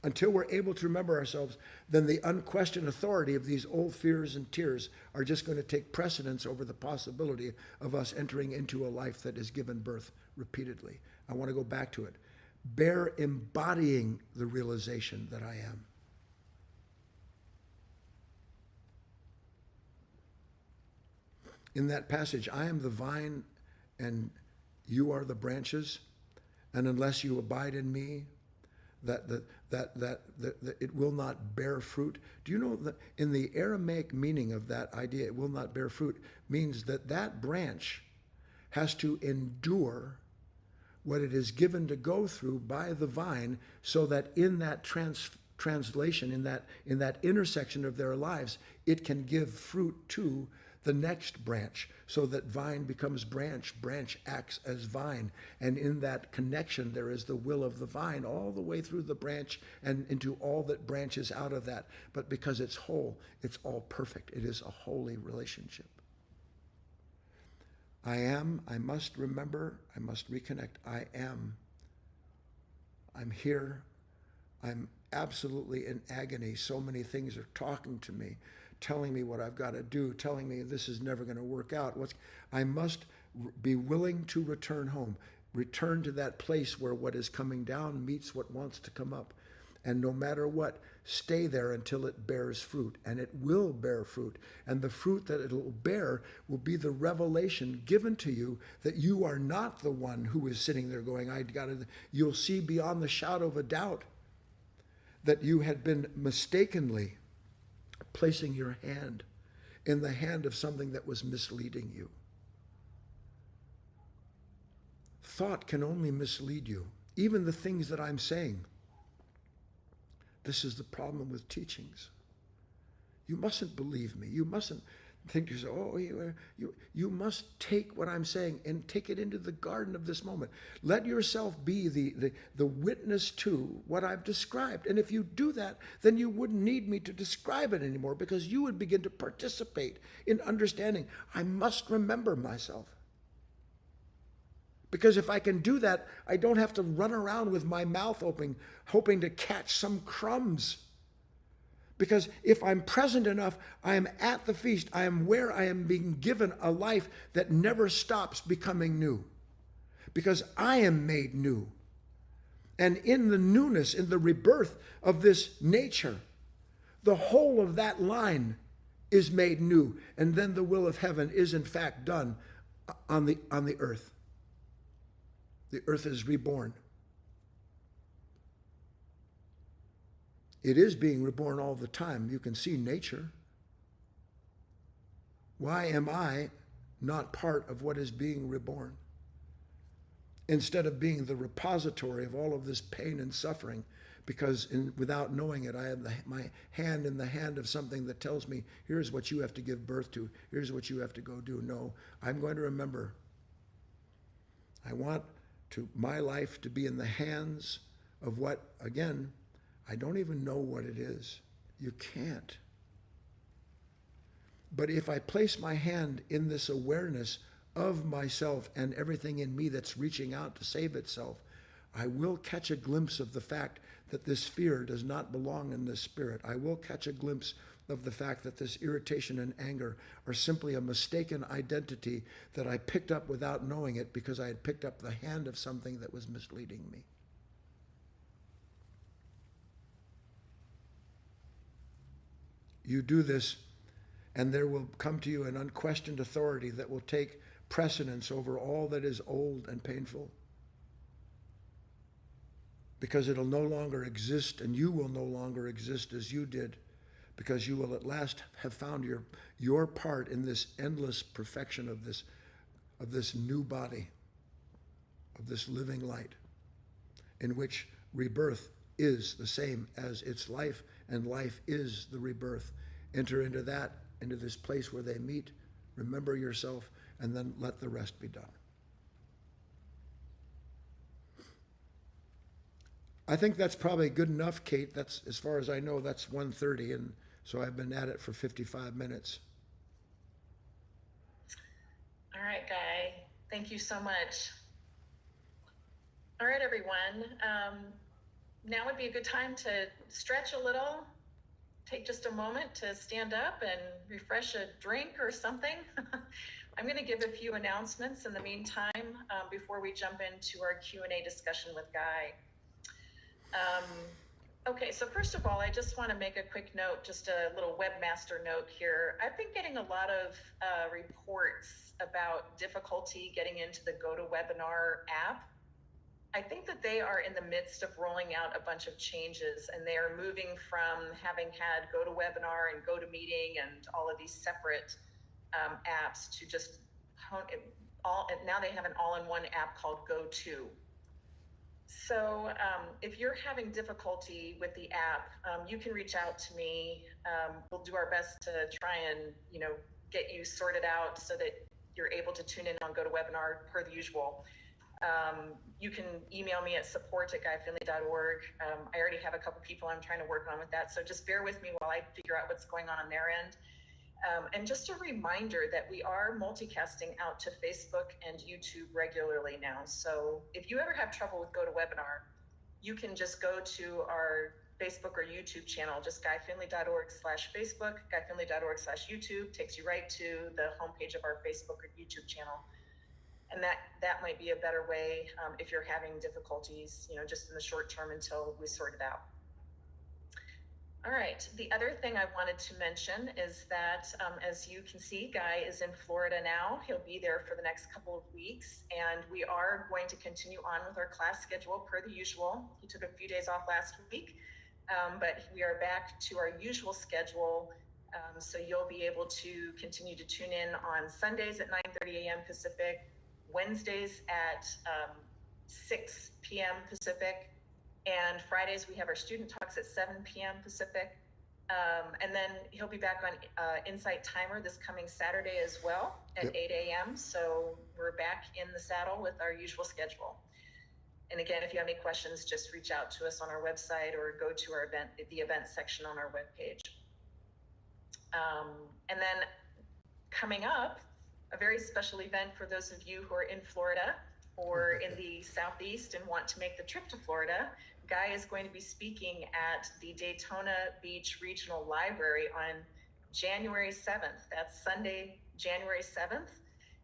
Until we're able to remember ourselves, then the unquestioned authority of these old fears and tears are just going to take precedence over the possibility of us entering into a life that is given birth repeatedly. I want to go back to it. Bear embodying the realization that I am. In that passage, I am the vine and you are the branches, and unless you abide in me, that it will not bear fruit. Do you know that in the Aramaic meaning of that idea, it will not bear fruit, means that that branch has to endure what it is given to go through by the vine, so that in that translation, in that intersection of their lives, it can give fruit to the next branch, so that vine becomes branch, branch acts as vine. And in that connection, there is the will of the vine all the way through the branch and into all that branches out of that. But because it's whole, it's all perfect. It is a holy relationship. I am, I must remember, I must reconnect. I am. I'm here. I'm absolutely in agony. So many things are talking to me, telling me what I've got to do, telling me this is never going to work out. I must be willing to return home, return to that place where what is coming down meets what wants to come up. And no matter what, stay there until it bears fruit. And it will bear fruit. And the fruit that it will bear will be the revelation given to you that you are not the one who is sitting there going, you'll see beyond the shadow of a doubt that you had been mistakenly placing your hand in the hand of something that was misleading you. Thought can only mislead you. Even the things that I'm saying. This is the problem with teachings. You mustn't believe me. You mustn't think to yourself, you must take what I'm saying and take it into the garden of this moment. Let yourself be the witness to what I've described. And if you do that, then you wouldn't need me to describe it anymore, because you would begin to participate in understanding. I must remember myself. Because if I can do that, I don't have to run around with my mouth open, hoping to catch some crumbs. Because if I'm present enough, I am at the feast. I am where I am being given a life that never stops becoming new. Because I am made new. And in the newness, in the rebirth of this nature, the whole of that line is made new. And then the will of heaven is in fact done on the earth. The earth is reborn. It is being reborn all the time. You can see nature. Why am I not part of what is being reborn? instead of being the repository of all of this pain and suffering, because without knowing it, I have my hand in the hand of something that tells me, here's what you have to give birth to, here's what you have to go do. No, I'm going to remember. I want my life to be in the hands of what, again, I don't even know what it is. You can't. But if I place my hand in this awareness of myself and everything in me that's reaching out to save itself, I will catch a glimpse of the fact that this fear does not belong in this spirit. I will catch a glimpse of the fact that this irritation and anger are simply a mistaken identity that I picked up without knowing it, because I had picked up the hand of something that was misleading me. You do this, and there will come to you an unquestioned authority that will take precedence over all that is old and painful, because it'll no longer exist, and you will no longer exist as you did, because you will at last have found your part in this endless perfection of this new body, of this living light, in which rebirth is the same as its life, and life is the rebirth. Enter into that, into this place where they meet, remember yourself, and then let the rest be done. I think that's probably good enough, Kate. That's, as far as I know, that's 1:30, and so I've been at it for 55 minutes. All right, Guy. Thank you so much. All right, everyone. Now would be a good time to stretch a little, take just a moment to stand up and refresh a drink or something. I'm going to give a few announcements in the meantime before we jump into our Q&A discussion with Guy. Okay, so first of all, I just want to make a quick note, just a little webmaster note here. I've been getting a lot of reports about difficulty getting into the GoToWebinar app. I think that they are in the midst of rolling out a bunch of changes, and they are moving from having had GoToWebinar and GoToMeeting and all of these separate apps to just now they have an all-in-one app called GoTo. So if you're having difficulty with the app, you can reach out to me. We'll do our best to try and get you sorted out so that you're able to tune in on GoToWebinar per the usual. You can email me at support@guyfinley.org. I already have a couple people I'm trying to work on with that, so just bear with me while I figure out what's going on their end. And just a reminder that we are multicasting out to Facebook and YouTube regularly now. So if you ever have trouble with GoToWebinar, you can just go to our Facebook or YouTube channel, just guyfinley.org/Facebook, guyfinley.org/YouTube, takes you right to the homepage of our Facebook or YouTube channel. And that might be a better way if you're having difficulties, just in the short term until we sort it out. All right. The other thing I wanted to mention is that, as you can see, Guy is in Florida now. He'll be there for the next couple of weeks, and we are going to continue on with our class schedule per the usual. He took a few days off last week, but we are back to our usual schedule. So you'll be able to continue to tune in on Sundays at 9:30 a.m. Pacific, Wednesdays at 6 p.m. Pacific, and Fridays we have our student talks at 7 p.m. Pacific. And then he'll be back on Insight Timer this coming Saturday as well at 8 a.m. So we're back in the saddle with our usual schedule. And again, if you have any questions, just reach out to us on our website or go to our the event section on our webpage. And then coming up, a very special event for those of you who are in Florida or in the Southeast and want to make the trip to Florida. Guy is going to be speaking at the Daytona Beach Regional Library on January 7th. That's Sunday, January 7th.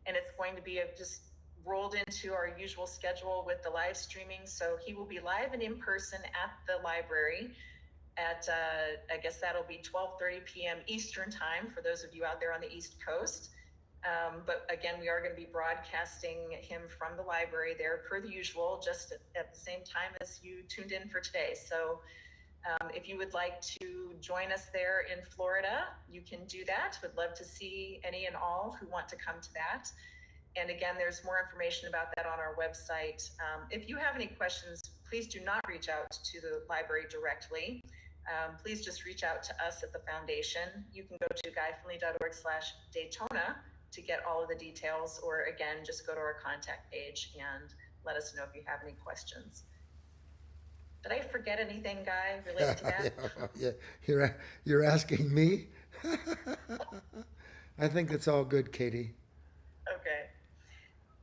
And it's going to be just rolled into our usual schedule with the live streaming. So he will be live and in person at the library at, I guess that'll be 12:30 p.m. Eastern time for those of you out there on the East Coast. But again, we are going to be broadcasting him from the library there per the usual, just at the same time as you tuned in for today. So if you would like to join us there in Florida, you can do that. Would love to see any and all who want to come to that. And again, there's more information about that on our website. If you have any questions, please do not reach out to the library directly. Please just reach out to us at the foundation. You can go to guyfinley.org/Daytona to get all of the details, or again, just go to our contact page and let us know if you have any questions. Did I forget anything, Guy, related to that? Yeah, you're asking me? I think it's all good, Katie. Okay.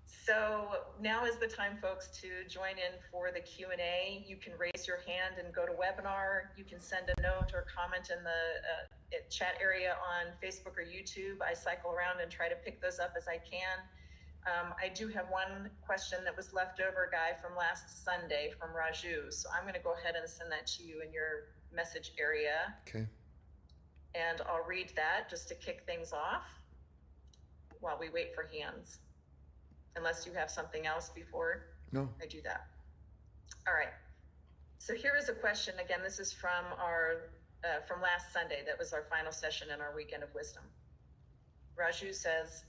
So now is the time, folks, to join in for the Q&A. You can raise your hand and go to webinar. You can send a note or comment in the chat area on Facebook or YouTube. I cycle around and try to pick those up as I can. I do have one question that was left over, Guy, from last Sunday from Raju. So I'm going to go ahead and send that to you in your message area. Okay. And I'll read that just to kick things off while we wait for hands. Unless you have something else before I do that. All right. So here is a question. Again, this is from our from last Sunday. That was our final session in our Weekend of Wisdom. Raju says,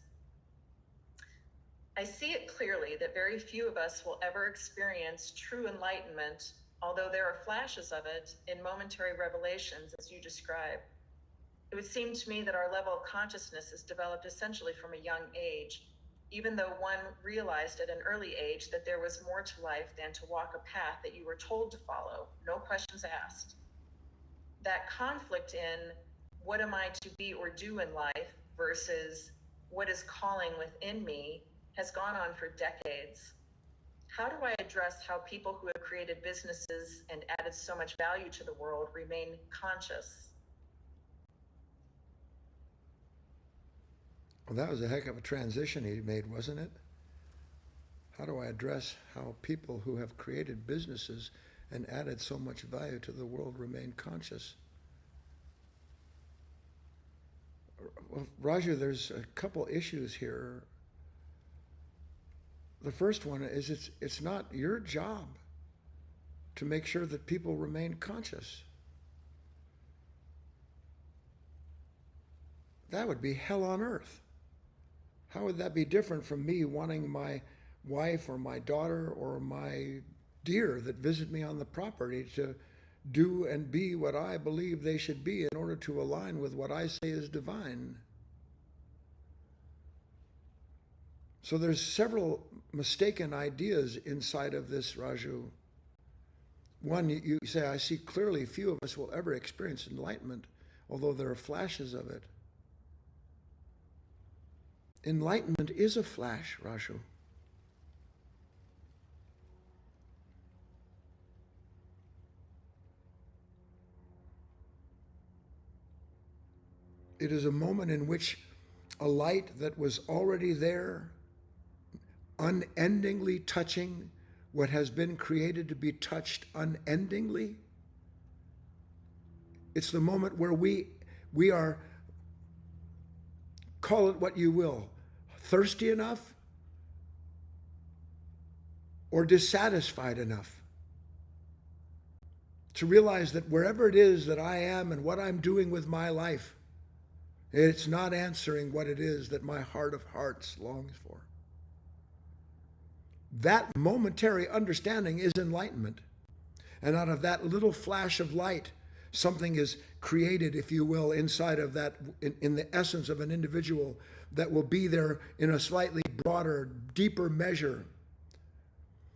I see it clearly that very few of us will ever experience true enlightenment, although there are flashes of it in momentary revelations, as you describe. It would seem to me that our level of consciousness is developed essentially from a young age, even though one realized at an early age that there was more to life than to walk a path that you were told to follow, no questions asked. That conflict in what am I to be or do in life versus what is calling within me has gone on for decades. How do I address how people who have created businesses and added so much value to the world remain conscious? Well, that was a heck of a transition he made, wasn't it? How do I address how people who have created businesses and added so much value to the world remain conscious? Well, Raju, there's a couple issues here. The first one is it's not your job to make sure that people remain conscious. That would be hell on earth. How would that be different from me wanting my wife or my daughter or my deer that visit me on the property to do and be what I believe they should be in order to align with what I say is divine? So there's several mistaken ideas inside of this, Raju. One, you say, I see clearly few of us will ever experience enlightenment, although there are flashes of it. Enlightenment is a flash, Raju. It is a moment in which a light that was already there, unendingly touching what has been created to be touched unendingly. It's the moment where we are, call it what you will, thirsty enough or dissatisfied enough to realize that wherever it is that I am and what I'm doing with my life, it's not answering what it is that my heart of hearts longs for. That momentary understanding is enlightenment. And out of that little flash of light, something is created, if you will, inside of that, in the essence of an individual that will be there in a slightly broader, deeper measure.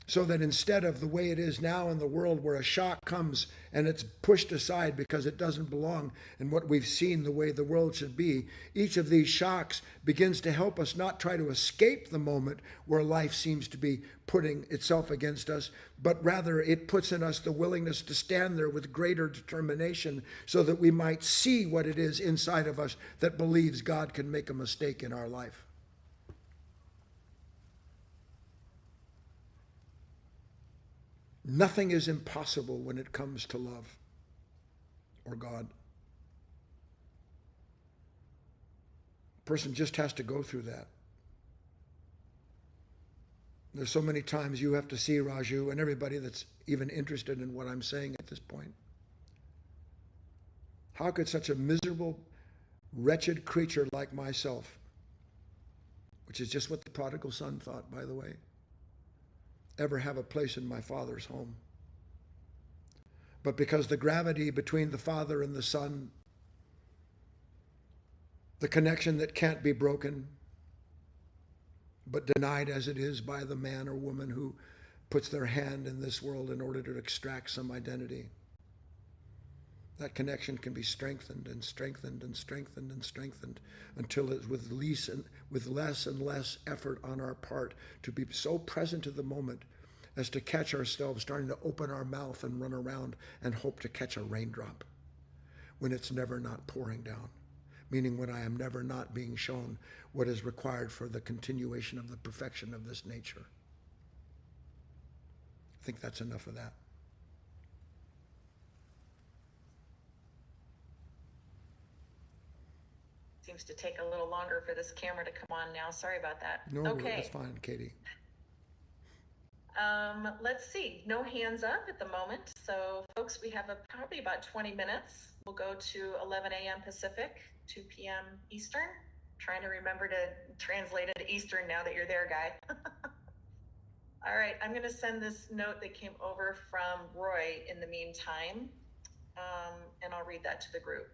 So that instead of the way it is now in the world where a shock comes and it's pushed aside because it doesn't belong in what we've seen the way the world should be, each of these shocks begins to help us not try to escape the moment where life seems to be putting itself against us, but rather it puts in us the willingness to stand there with greater determination so that we might see what it is inside of us that believes God can make a mistake in our life. Nothing is impossible when it comes to love or God. A person just has to go through that. There's so many times you have to see, Raju, and everybody that's even interested in what I'm saying at this point. How could such a miserable, wretched creature like myself, which is just what the prodigal son thought, by the way, ever have a place in my Father's home. But because the gravity between the Father and the Son, the connection that can't be broken, but denied as it is by the man or woman who puts their hand in this world in order to extract some identity, that connection can be strengthened and strengthened and strengthened and strengthened until it's with less and less effort on our part to be so present to the moment as to catch ourselves starting to open our mouth and run around and hope to catch a raindrop when it's never not pouring down, meaning when I am never not being shown what is required for the continuation of the perfection of this nature. I think that's enough of that. Seems to take a little longer for this camera to come on now. Sorry about that. No, okay. That's fine, Katie. Let's see. No hands up at the moment. So, folks, we have probably about 20 minutes. We'll go to 11 a.m. Pacific, 2 p.m. Eastern. Trying to remember to translate it to Eastern now that you're there, Guy. All right. I'm going to send this note that came over from Roy in the meantime, and I'll read that to the group.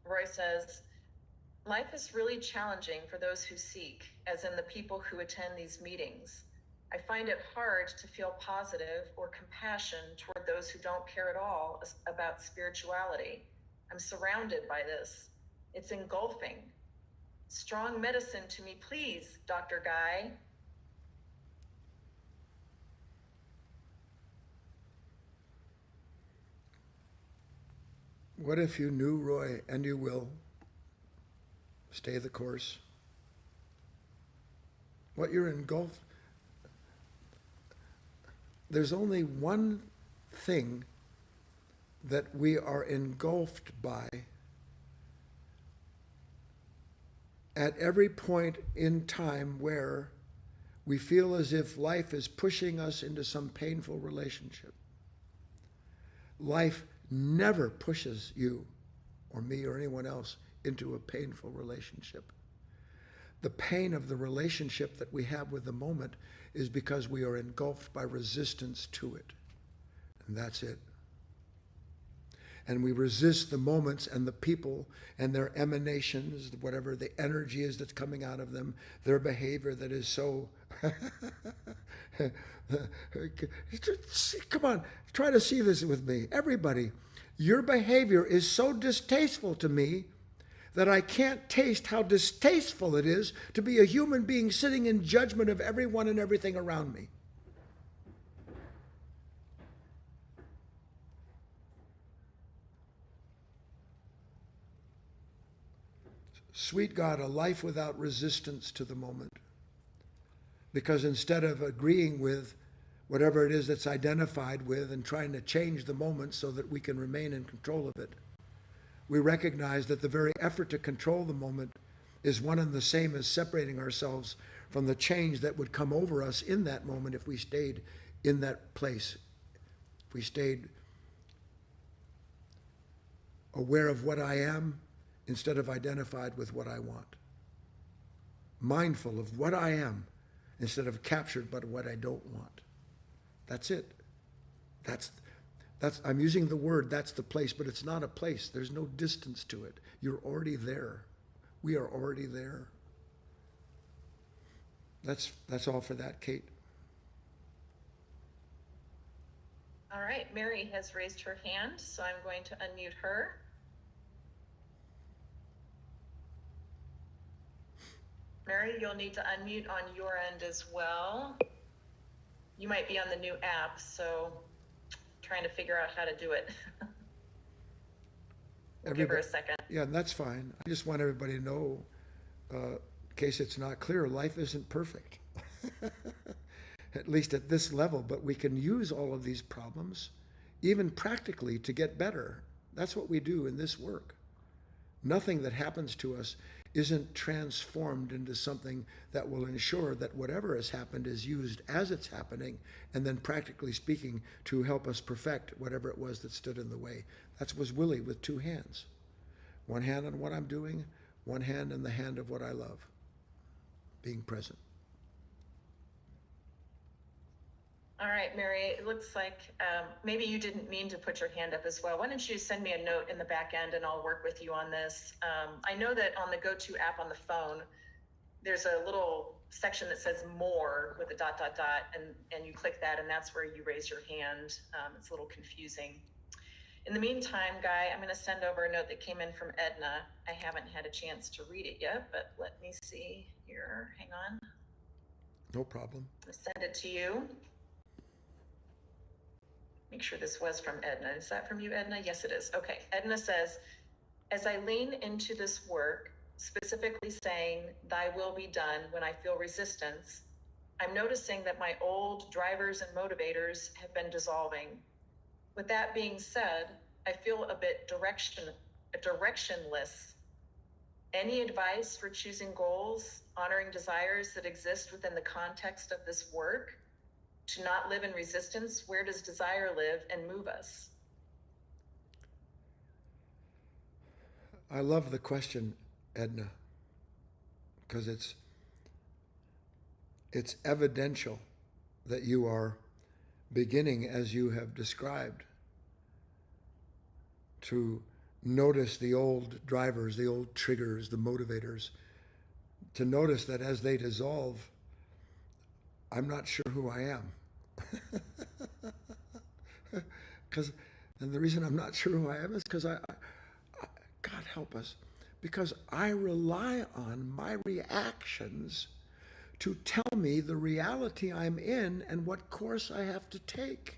Roy says, life is really challenging for those who seek, as in the people who attend these meetings. I find it hard to feel positive or compassion toward those who don't care at all about spirituality. I'm surrounded by this. It's engulfing. Strong medicine to me, please, Dr. Guy. What if you knew, Roy, and you will, stay the course, what you're engulfed, there's only one thing that we are engulfed by at every point in time where we feel as if life is pushing us into some painful relationship. Life never pushes you or me or anyone else into a painful relationship. The pain of the relationship that we have with the moment is because we are engulfed by resistance to it. And that's it. And we resist the moments and the people and their emanations, whatever the energy is that's coming out of them, their behavior that is so... Come on, try to see this with me. Everybody, your behavior is so distasteful to me that I can't taste how distasteful it is to be a human being sitting in judgment of everyone and everything around me. Sweet God, a life without resistance to the moment. Because instead of agreeing with whatever it is that's identified with and trying to change the moment so that we can remain in control of it, we recognize that the very effort to control the moment is one and the same as separating ourselves from the change that would come over us in that moment if we stayed in that place, if we stayed aware of what I am instead of identified with what I want, mindful of what I am instead of captured by what I don't want. That's it. That's I'm using the word, that's the place, but it's not a place. There's no distance to it. You're already there. We are already there. That's all for that, Kate. All right, Mary has raised her hand, so I'm going to unmute her. Mary, you'll need to unmute on your end as well. You might be on the new app, so trying to figure out how to do it. Give her a second. Yeah, that's fine. I just want everybody to know, in case it's not clear, life isn't perfect. At least at this level, but we can use all of these problems, even practically, to get better. That's what we do in this work. Nothing that happens to us isn't transformed into something that will ensure that whatever has happened is used as it's happening, and then practically speaking, to help us perfect whatever it was that stood in the way. That was Willie with two hands. One hand on what I'm doing, one hand in the hand of what I love. being present. All right, Mary, it looks like maybe you didn't mean to put your hand up as well. Why don't you send me a note in the back end and I'll work with you on this. I know that on the GoTo app on the phone, there's a little section that says more with a ... and you click that and that's where you raise your hand. It's a little confusing. In the meantime, Guy, I'm going to send over a note that came in from Edna. I haven't had a chance to read it yet, but let me see here. Hang on. No problem. I'm going to send it to you. Make sure this was from Edna. Is that from you, Edna? Yes, it is. Okay. Edna says, as I lean into this work, specifically saying, thy will be done when I feel resistance, I'm noticing that my old drivers and motivators have been dissolving. With that being said, I feel a bit directionless. Any advice for choosing goals, honoring desires that exist within the context of this work? To not live in resistance, where does desire live and move us? I love the question, Edna, because it's evidential that you are beginning, as you have described, to notice the old drivers, the old triggers, the motivators, to notice that as they dissolve, I'm not sure who I am. And the reason I'm not sure who I am is because God help us, because I rely on my reactions to tell me the reality I'm in and what course I have to take.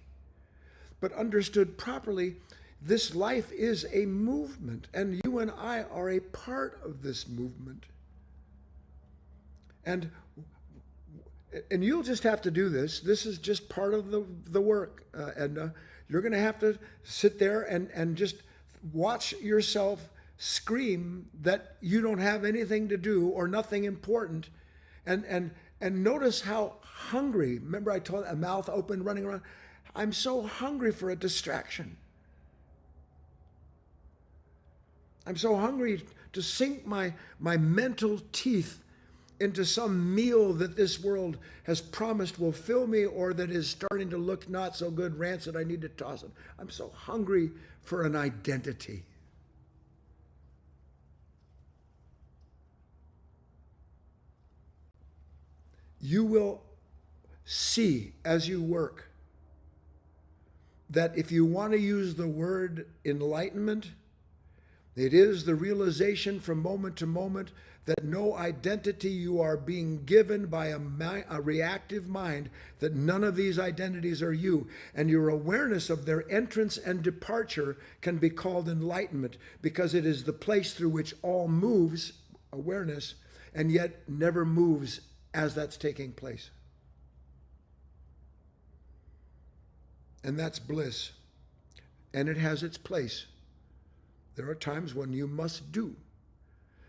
But understood properly, this life is a movement, and you and I are a part of this movement. And you'll just have to do this. This is just part of the work, Edna. You're going to have to sit there and just watch yourself scream that you don't have anything to do or nothing important. And notice how hungry, remember I told a mouth open, running around. I'm so hungry for a distraction. I'm so hungry to sink my mental teeth into some meal that this world has promised will fill me, or that is starting to look not so good, rancid, I need to toss it. I'm so hungry for an identity. You will see as you work that if you want to use the word enlightenment, it is the realization from moment to moment that no identity you are being given by a reactive mind, that none of these identities are you. And your awareness of their entrance and departure can be called enlightenment, because it is the place through which all moves, awareness, and yet never moves as that's taking place. And that's bliss. And it has its place. There are times when you must do.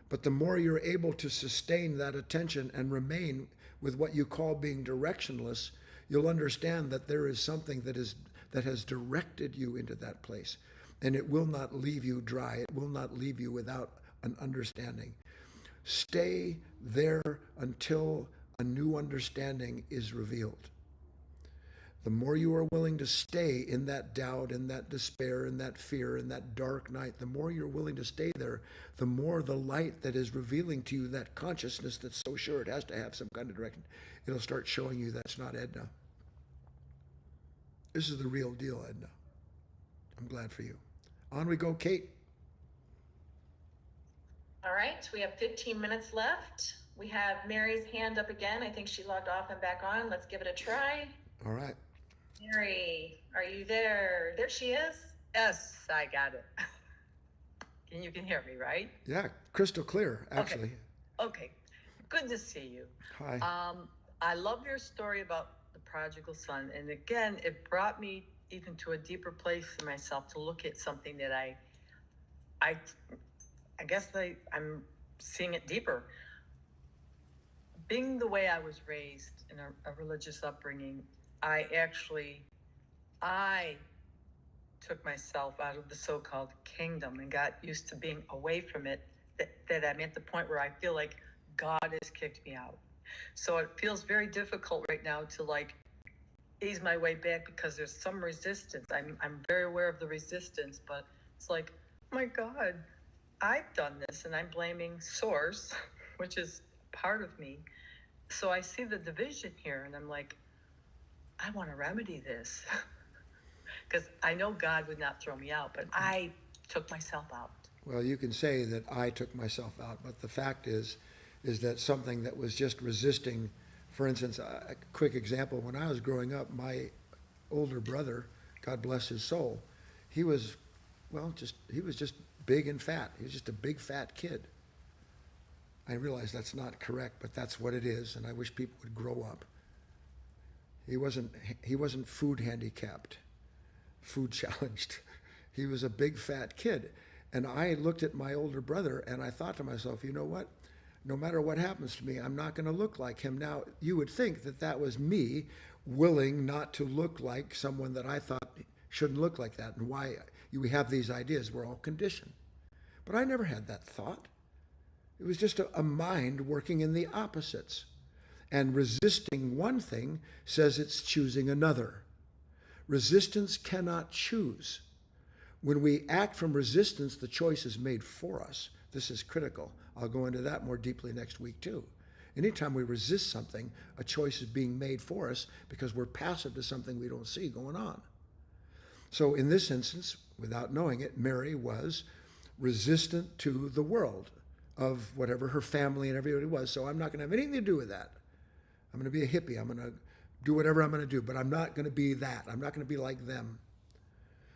But the more you're able to sustain that attention and remain with what you call being directionless, you'll understand that there is something that has directed you into that place. And it will not leave you dry. It will not leave you without an understanding. Stay there until a new understanding is revealed. The more you are willing to stay in that doubt, in that despair, in that fear, in that dark night, the more you're willing to stay there, the more the light that is revealing to you that consciousness that's so sure it has to have some kind of direction, it'll start showing you that's not Edna. This is the real deal, Edna. I'm glad for you. On we go, Kate. All right, we have 15 minutes left. We have Mary's hand up again. I think she logged off and back on. Let's give it a try. All right. Mary, are you there? There she is. Yes, I got it. You can hear me, right? Yeah, crystal clear, actually. Okay. Good to see you. Hi. I love your story about the prodigal son. And again, it brought me even to a deeper place in myself to look at something that I guess I'm seeing it deeper. Being the way I was raised in a religious upbringing, I took myself out of the so-called kingdom and got used to being away from it, that I'm at the point where I feel like God has kicked me out. So it feels very difficult right now to like ease my way back because there's some resistance. I'm very aware of the resistance, but it's like, oh my God, I've done this and I'm blaming source, which is part of me. So I see the division here and I'm like, I want to remedy this because I know God would not throw me out, but I took myself out. Well, you can say that I took myself out, but the fact is that something that was just resisting, for instance, a quick example, when I was growing up, my older brother, God bless his soul, he was, he was just big and fat. He was just a big fat kid. I realize that's not correct, but that's what it is, and I wish people would grow up. He wasn't food handicapped, food challenged. He was a big fat kid. And I looked at my older brother and I thought to myself, you know what? No matter what happens to me, I'm not going to look like him. Now, you would think that that was me willing not to look like someone that I thought shouldn't look like that, and why we have these ideas. We're all conditioned. But I never had that thought. It was just a mind working in the opposites. And resisting one thing says it's choosing another. Resistance cannot choose. When we act from resistance, the choice is made for us. This is critical. I'll go into that more deeply next week too. Anytime we resist something, a choice is being made for us because we're passive to something we don't see going on. So in this instance, without knowing it, Mary was resistant to the world of whatever her family and everybody was. So I'm not going to have anything to do with that. I'm going to be a hippie. I'm going to do whatever I'm going to do, but I'm not going to be that. I'm not going to be like them.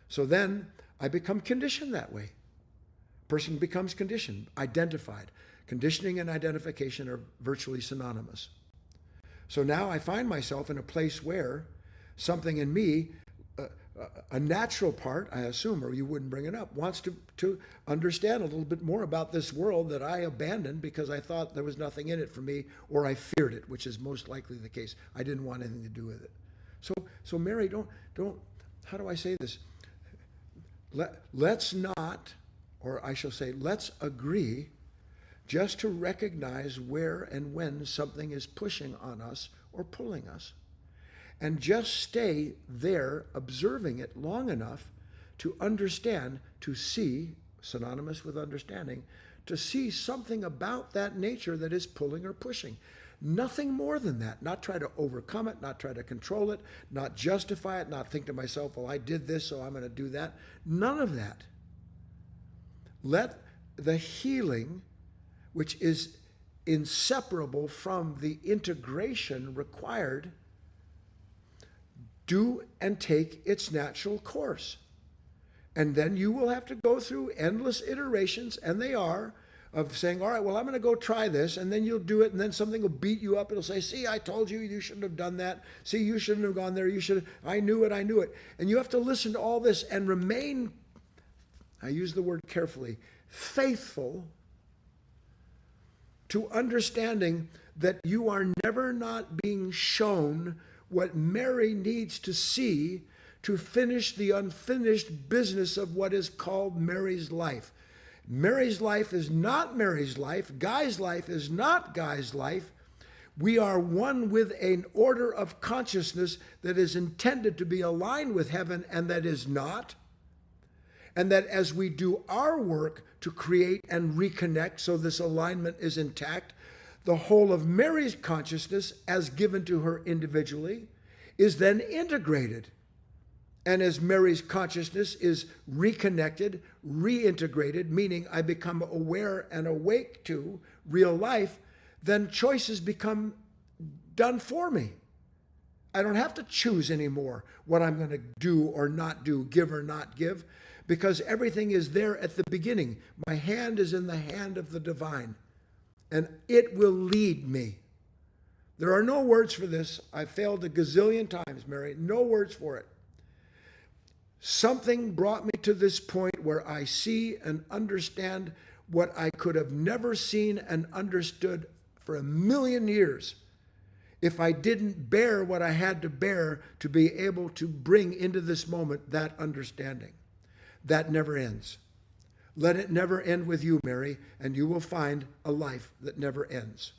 So then I become conditioned that way. Person becomes conditioned, identified. Conditioning and identification are virtually synonymous. So now I find myself in a place where something in me, a natural part, I assume, or you wouldn't bring it up, wants to understand a little bit more about this world that I abandoned because I thought there was nothing in it for me, or I feared it, which is most likely the case. I didn't want anything to do with it. So Mary, don't, how do I say this? Let's not, or I shall say, let's agree just to recognize where and when something is pushing on us or pulling us. And just stay there observing it long enough to understand, to see, synonymous with understanding, to see something about that nature that is pulling or pushing. Nothing more than that. Not try to overcome it, not try to control it, not justify it, not think to myself, well, I did this, so I'm going to do that. None of that. Let the healing, which is inseparable from the integration required, do and take its natural course. And then you will have to go through endless iterations, and they are, of saying, all right, well, I'm going to go try this, and then you'll do it, and then something will beat you up. It'll say, see, I told you, you shouldn't have done that. See, you shouldn't have gone there. I knew it. And you have to listen to all this and remain, I use the word carefully, faithful to understanding that you are never not being shown what Mary needs to see to finish the unfinished business of what is called Mary's life. Mary's life is not Mary's life. Guy's life is not Guy's life. We are one with an order of consciousness that is intended to be aligned with heaven and that is not. And that as we do our work to create and reconnect so this alignment is intact, the whole of Mary's consciousness, as given to her individually, is then integrated. And as Mary's consciousness is reconnected, reintegrated, meaning I become aware and awake to real life, then choices become done for me. I don't have to choose anymore what I'm going to do or not do, give or not give, because everything is there at the beginning. My hand is in the hand of the divine, and it will lead me. There are no words for this. I failed a gazillion times, Mary. No words for it. Something brought me to this point where I see and understand what I could have never seen and understood for a million years if I didn't bear what I had to bear to be able to bring into this moment that understanding. That never ends. Let it never end with you, Mary, and you will find a life that never ends.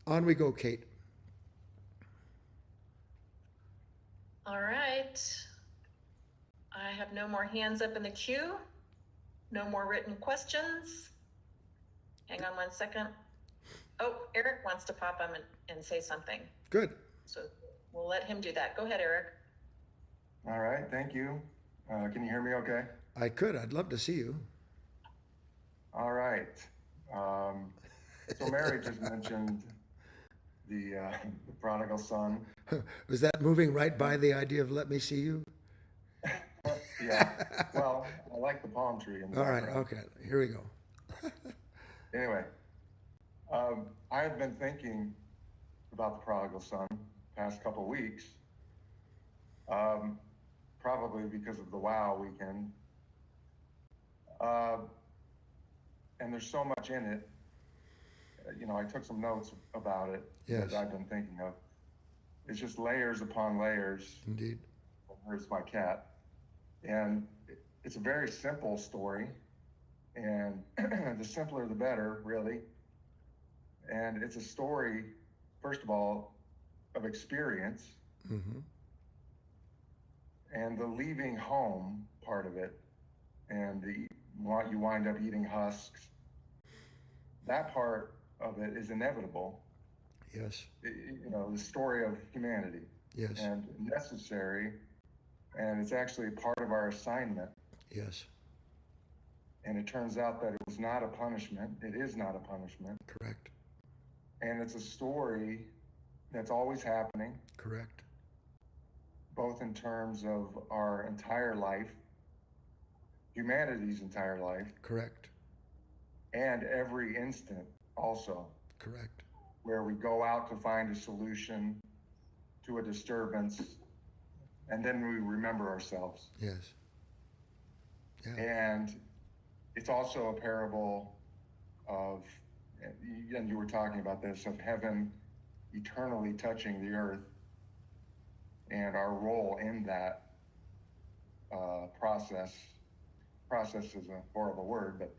On we go, Kate. All right. I have no more hands up in the queue. No more written questions. Hang on one second. Oh, Eric wants to pop up and say something. Good. So we'll let him do that. Go ahead, Eric. All right, thank you. Can you hear me okay? I could. I'd love to see you. All right. So Mary just mentioned the prodigal son. Was that moving right by the idea of let me see you? Yeah, well, I like the palm tree. In the All right. background. Okay. Here we go. Anyway, I have been thinking about the prodigal son past couple weeks, probably because of the WoW weekend. And there's so much in it. You know, I took some notes about it Yes. that I've been thinking of. It's just layers upon layers. Indeed. Where's my cat? And it's a very simple story, and the simpler the better, really. And it's a story, first of all, of experience, Mm-hmm. and the leaving home part of it, and you wind up eating husks. That part of it is inevitable. Yes. You know, the story of humanity, Yes. and necessary, and it's actually part of our assignment. Yes. And it turns out that it was not a punishment. It is not a punishment. Correct. And it's a story that's always happening, Correct. both in terms of our entire life, humanity's entire life, Correct. and every instant also, Correct. where we go out to find a solution to a disturbance, and then we remember ourselves. Yes. Yeah. And it's also a parable of, and you were talking about this, of heaven eternally touching the earth, and our role in that process. Process is a horrible word, but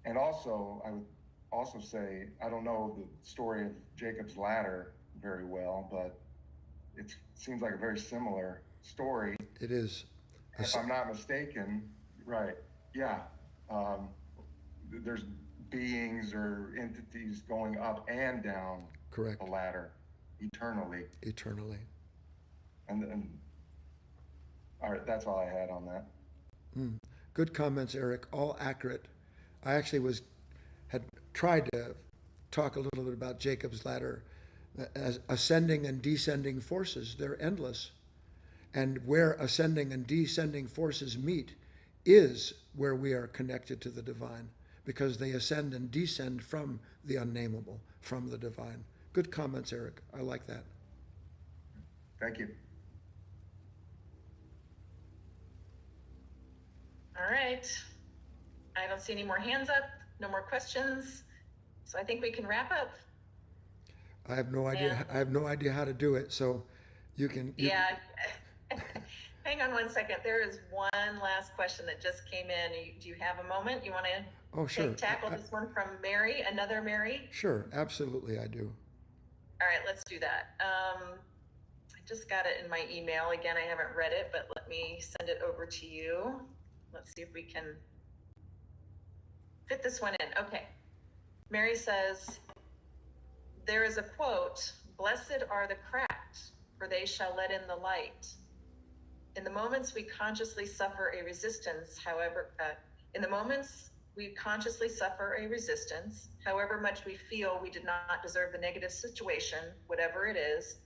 and also I would also say, I don't know the story of Jacob's ladder very well, but it seems like a very similar story. It is. If I'm not mistaken, right? Yeah. There's beings or entities going up and down Correct. the ladder eternally. Eternally. And all right, that's all I had on that. Good comments, Eric. All accurate. I actually had tried to talk a little bit about Jacob's ladder as ascending and descending forces. They're endless. And where ascending and descending forces meet is where we are connected to the divine, because they ascend and descend from the unnameable, from the divine. Good comments, Eric. I like that. Thank you. All right. I don't see any more hands up, no more questions. So I think we can wrap up. I have no idea. Yeah. I have no idea how to do it. So you can. Yeah. Hang on one second. There is one last question that just came in. Do you have a moment? You want to Oh, sure. tackle this one from Mary, another Mary? Sure. Absolutely, I do. All right, let's do that. I just got it in my email. Again, I haven't read it, but let me send it over to you. Let's see if we can fit this one in. Okay. Mary says, there is a quote, "Blessed are the cracked, for they shall let in the light." In the moments we consciously suffer a resistance, however much we feel we did not deserve the negative situation, whatever it is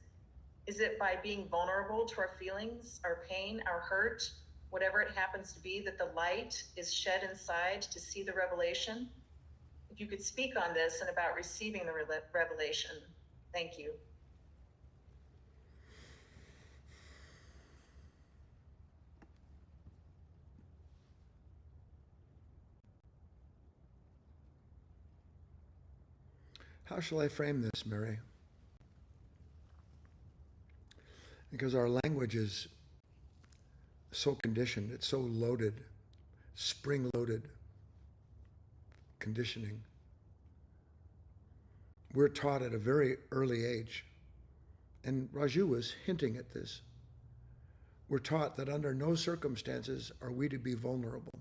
it by being vulnerable to our feelings, our pain, our hurt, whatever it happens to be, that the light is shed inside to see the revelation? If you could speak on this and about receiving the revelation. Thank you. How shall I frame this, Mary? Because our language is so conditioned, it's so loaded, spring-loaded conditioning. we're taught at a very early age, and Raju was hinting at this, we're taught that under no circumstances are we to be vulnerable.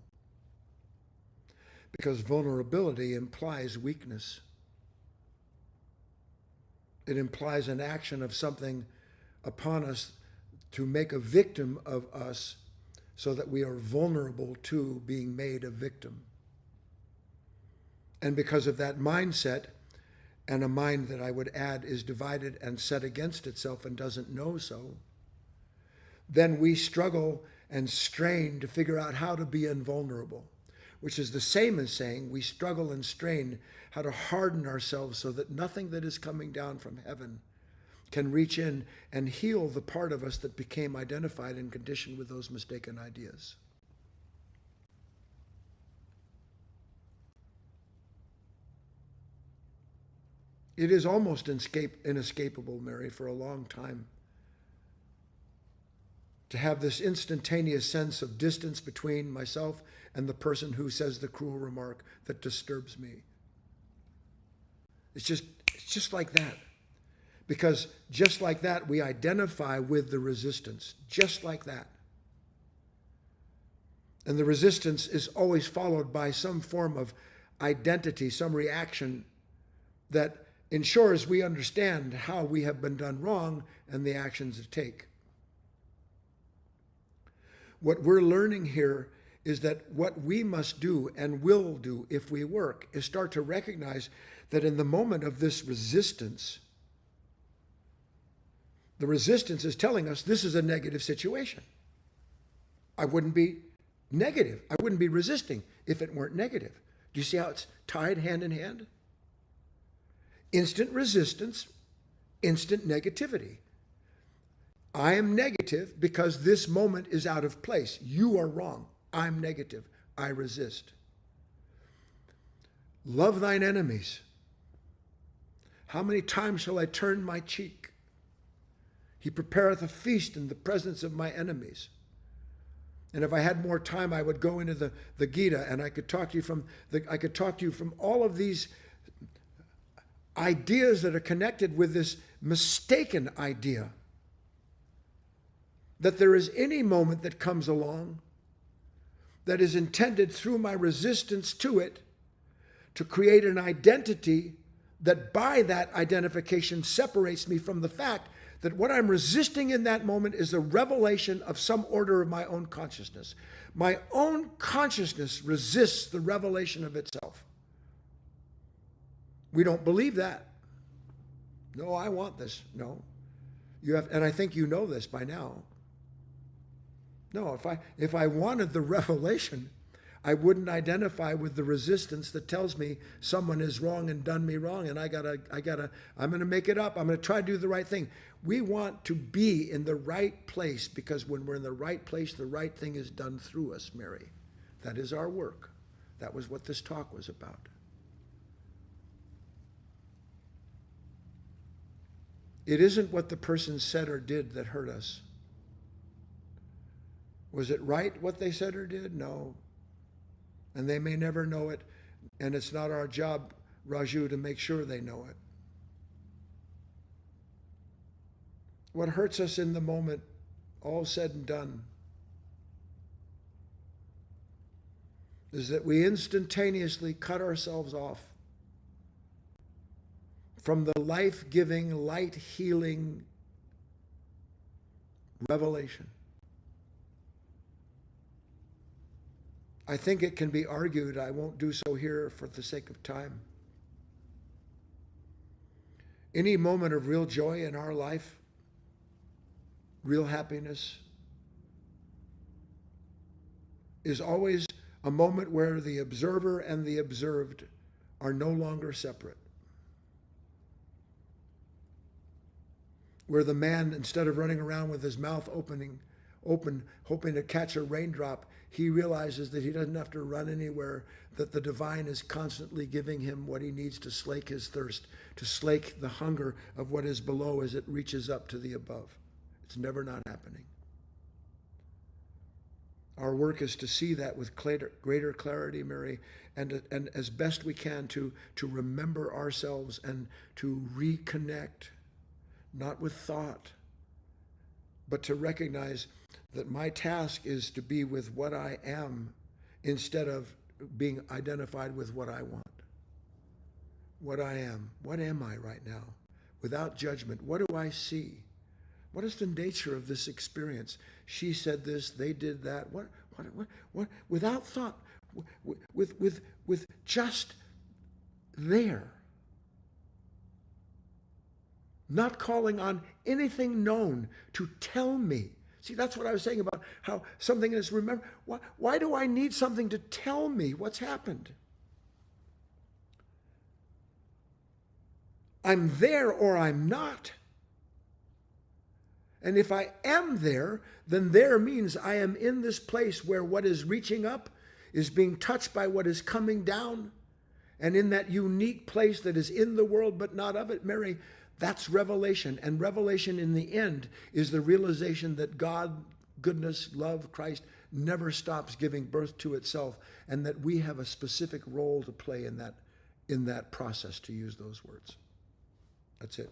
Because vulnerability implies weakness. It implies an action of something upon us to make a victim of us so that we are vulnerable to being made a victim. And because of that mindset, and a mind that I would add is divided and set against itself and doesn't know so, then we struggle and strain to figure out how to be invulnerable, which is the same as saying we struggle and strain how to harden ourselves so that nothing that is coming down from heaven can reach in and heal the part of us that became identified and conditioned with those mistaken ideas. It is almost inescapable, Mary, for a long time, to have this instantaneous sense of distance between myself and the person who says the cruel remark that disturbs me. It's just like that. Because just like that, we identify with the resistance. Just like that. And the resistance is always followed by some form of identity, some reaction that ensures we understand how we have been done wrong and the actions to take. What we're learning here is that what we must do and will do if we work is start to recognize that in the moment of this resistance, the resistance is telling us this is a negative situation. I wouldn't be negative. I wouldn't be resisting if it weren't negative. Do you see how it's tied hand in hand? Instant resistance, instant negativity. I am negative because this moment is out of place. You are wrong. I'm negative. I resist. Love thine enemies. How many times shall I turn my cheek? He prepareth a feast in the presence of my enemies. And if I had more time, I would go into the Gita and I could talk to you from all of these ideas that are connected with this mistaken idea that there is any moment that comes along that is intended through my resistance to it to create an identity that by that identification separates me from the fact that what I'm resisting in that moment is a revelation of some order of my own consciousness. My own consciousness resists the revelation of itself. We don't believe that. No, I want this. No. You have, and I think you know this by now. No, if I wanted the revelation, I wouldn't identify with the resistance that tells me someone is wrong and done me wrong, and I'm going to make it up. I'm going to try to do the right thing. We want to be in the right place because when we're in the right place, the right thing is done through us, Mary. That is our work. That was what this talk was about. It isn't what the person said or did that hurt us. Was it right what they said or did? No. And they may never know it, and it's not our job, Raju, to make sure they know it. What hurts us in the moment, all said and done, is that we instantaneously cut ourselves off from the life-giving, light-healing revelation. I think it can be argued, I won't do so here for the sake of time. Any moment of real joy in our life, real happiness, is always a moment where the observer and the observed are no longer separate. Where the man, instead of running around with his mouth open, hoping to catch a raindrop, he realizes that he doesn't have to run anywhere, that the divine is constantly giving him what he needs to slake his thirst, to slake the hunger of what is below as it reaches up to the above. It's never not happening. Our work is to see that with greater clarity, Mary, and as best we can to remember ourselves and to reconnect, not with thought, but to recognize that my task is to be with what I am instead of being identified with what I want. What I am. What am I right now? Without judgment, what do I see? What is the nature of this experience? She said this, they did that. What, without thought, with just there. Not calling on anything known to tell me. See, that's what I was saying about how something is remember. Why do I need something to tell me what's happened? I'm there or I'm not. And if I am there, then there means I am in this place where what is reaching up is being touched by what is coming down. And in that unique place that is in the world but not of it, Mary, that's revelation. And revelation in the end is the realization that God, goodness, love, Christ never stops giving birth to itself, and that we have a specific role to play in that process, to use those words. That's it.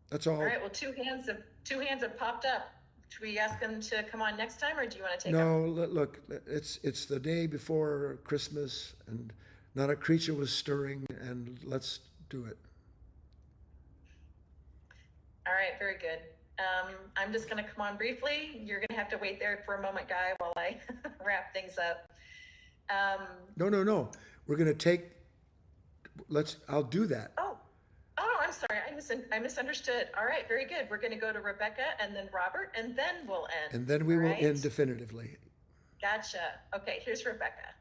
That's all. All right. Well, two hands have popped up. Should we ask them to come on next time, or do you want to take them? No, look, it's the day before Christmas, and not a creature was stirring, and let's do it. All right. Very good. I'm just going to come on briefly. You're going to have to wait there for a moment, Guy, while I wrap things up. No. We're going to take. I'll do that. Oh, I'm sorry. I misunderstood. All right, very good. We're going to go to Rebecca and then Robert, and then we'll end. And then we will end definitively. Gotcha. Okay, here's Rebecca.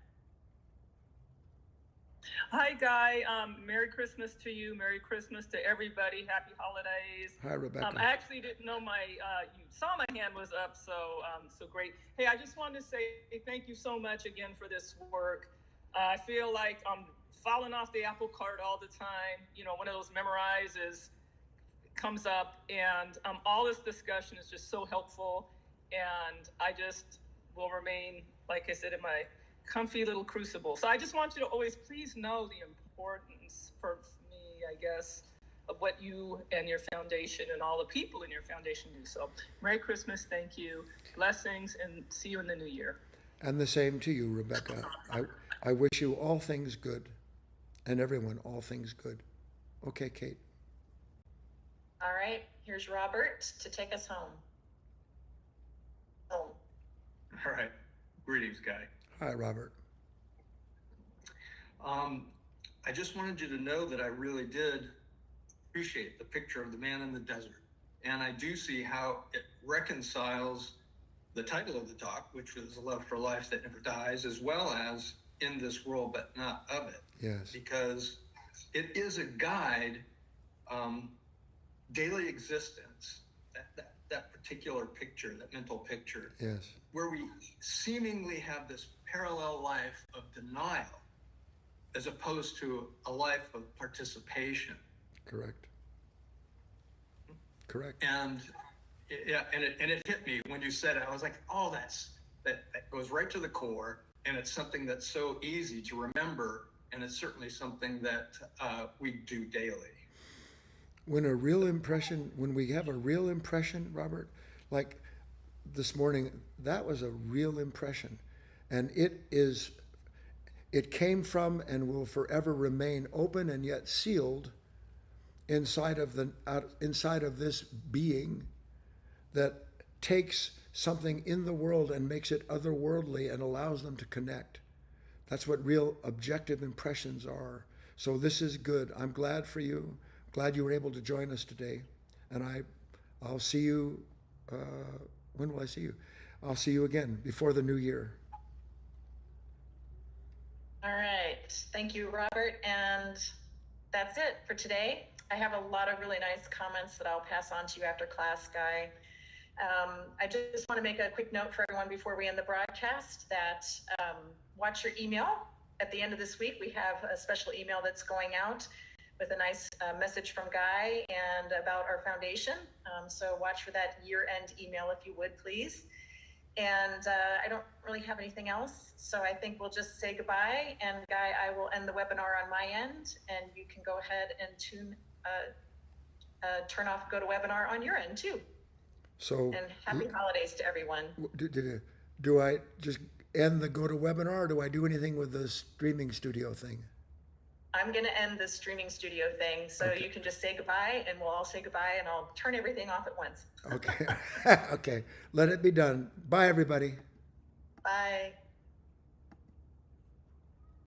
Hi, Guy. Merry Christmas to you. Merry Christmas to everybody. Happy holidays. Hi, Rebecca. I actually didn't know you saw my hand was up, so great. Hey, I just wanted to say thank you so much again for this work. I feel like I'm falling off the apple cart all the time. You know, one of those memorizes comes up, and all this discussion is just so helpful. And I just will remain, like I said, in my comfy little crucible. So I just want you to always please know the importance for me, I guess, of what you and your foundation and all the people in your foundation do. So Merry Christmas, thank you, blessings, and see you in the new year. And the same to you, Rebecca. I wish you all things good, and everyone all things good. Okay, Kate. All right, here's Robert to take us home. All right. Greetings, Guy. Hi, Robert. I just wanted you to know that I really did appreciate the picture of the man in the desert. And I do see how it reconciles the title of the talk, which was Love for Life That Never Dies, as well as In This World But Not of It. Yes. Because it is a guide, daily existence, that particular picture, that mental picture. Yes. Where we seemingly have this parallel life of denial as opposed to a life of participation. Correct. And it hit me when you said it. I was like, oh, that goes right to the core, and it's something that's so easy to remember, and it's certainly something that we do daily. When we have a real impression, Robert, like this morning, that was a real impression. And it came from and will forever remain open and yet sealed inside of this being that takes something in the world and makes it otherworldly and allows them to connect. That's what real objective impressions are. So this is good. I'm glad for you. Glad you were able to join us today. And I'll see you, when will I see you? I'll see you again before the new year. All right. Thank you, Robert. And that's it for today. I have a lot of really nice comments that I'll pass on to you after class, Guy. I just want to make a quick note for everyone before we end the broadcast that watch your email. At the end of this week, we have a special email that's going out with a nice message from Guy and about our foundation. So watch for that year-end email if you would, please. And I don't really have anything else. So I think we'll just say goodbye. And Guy, I will end the webinar on my end, and you can go ahead and turn off GoToWebinar on your end too. So And happy holidays to everyone. do I just end the GoToWebinar, or do I do anything with the streaming studio thing? I'm going to end the streaming studio thing. So Okay. you can just say goodbye, and we'll all say goodbye, and I'll turn everything off at once. Okay. Okay. Let it be done. Bye, everybody. Bye.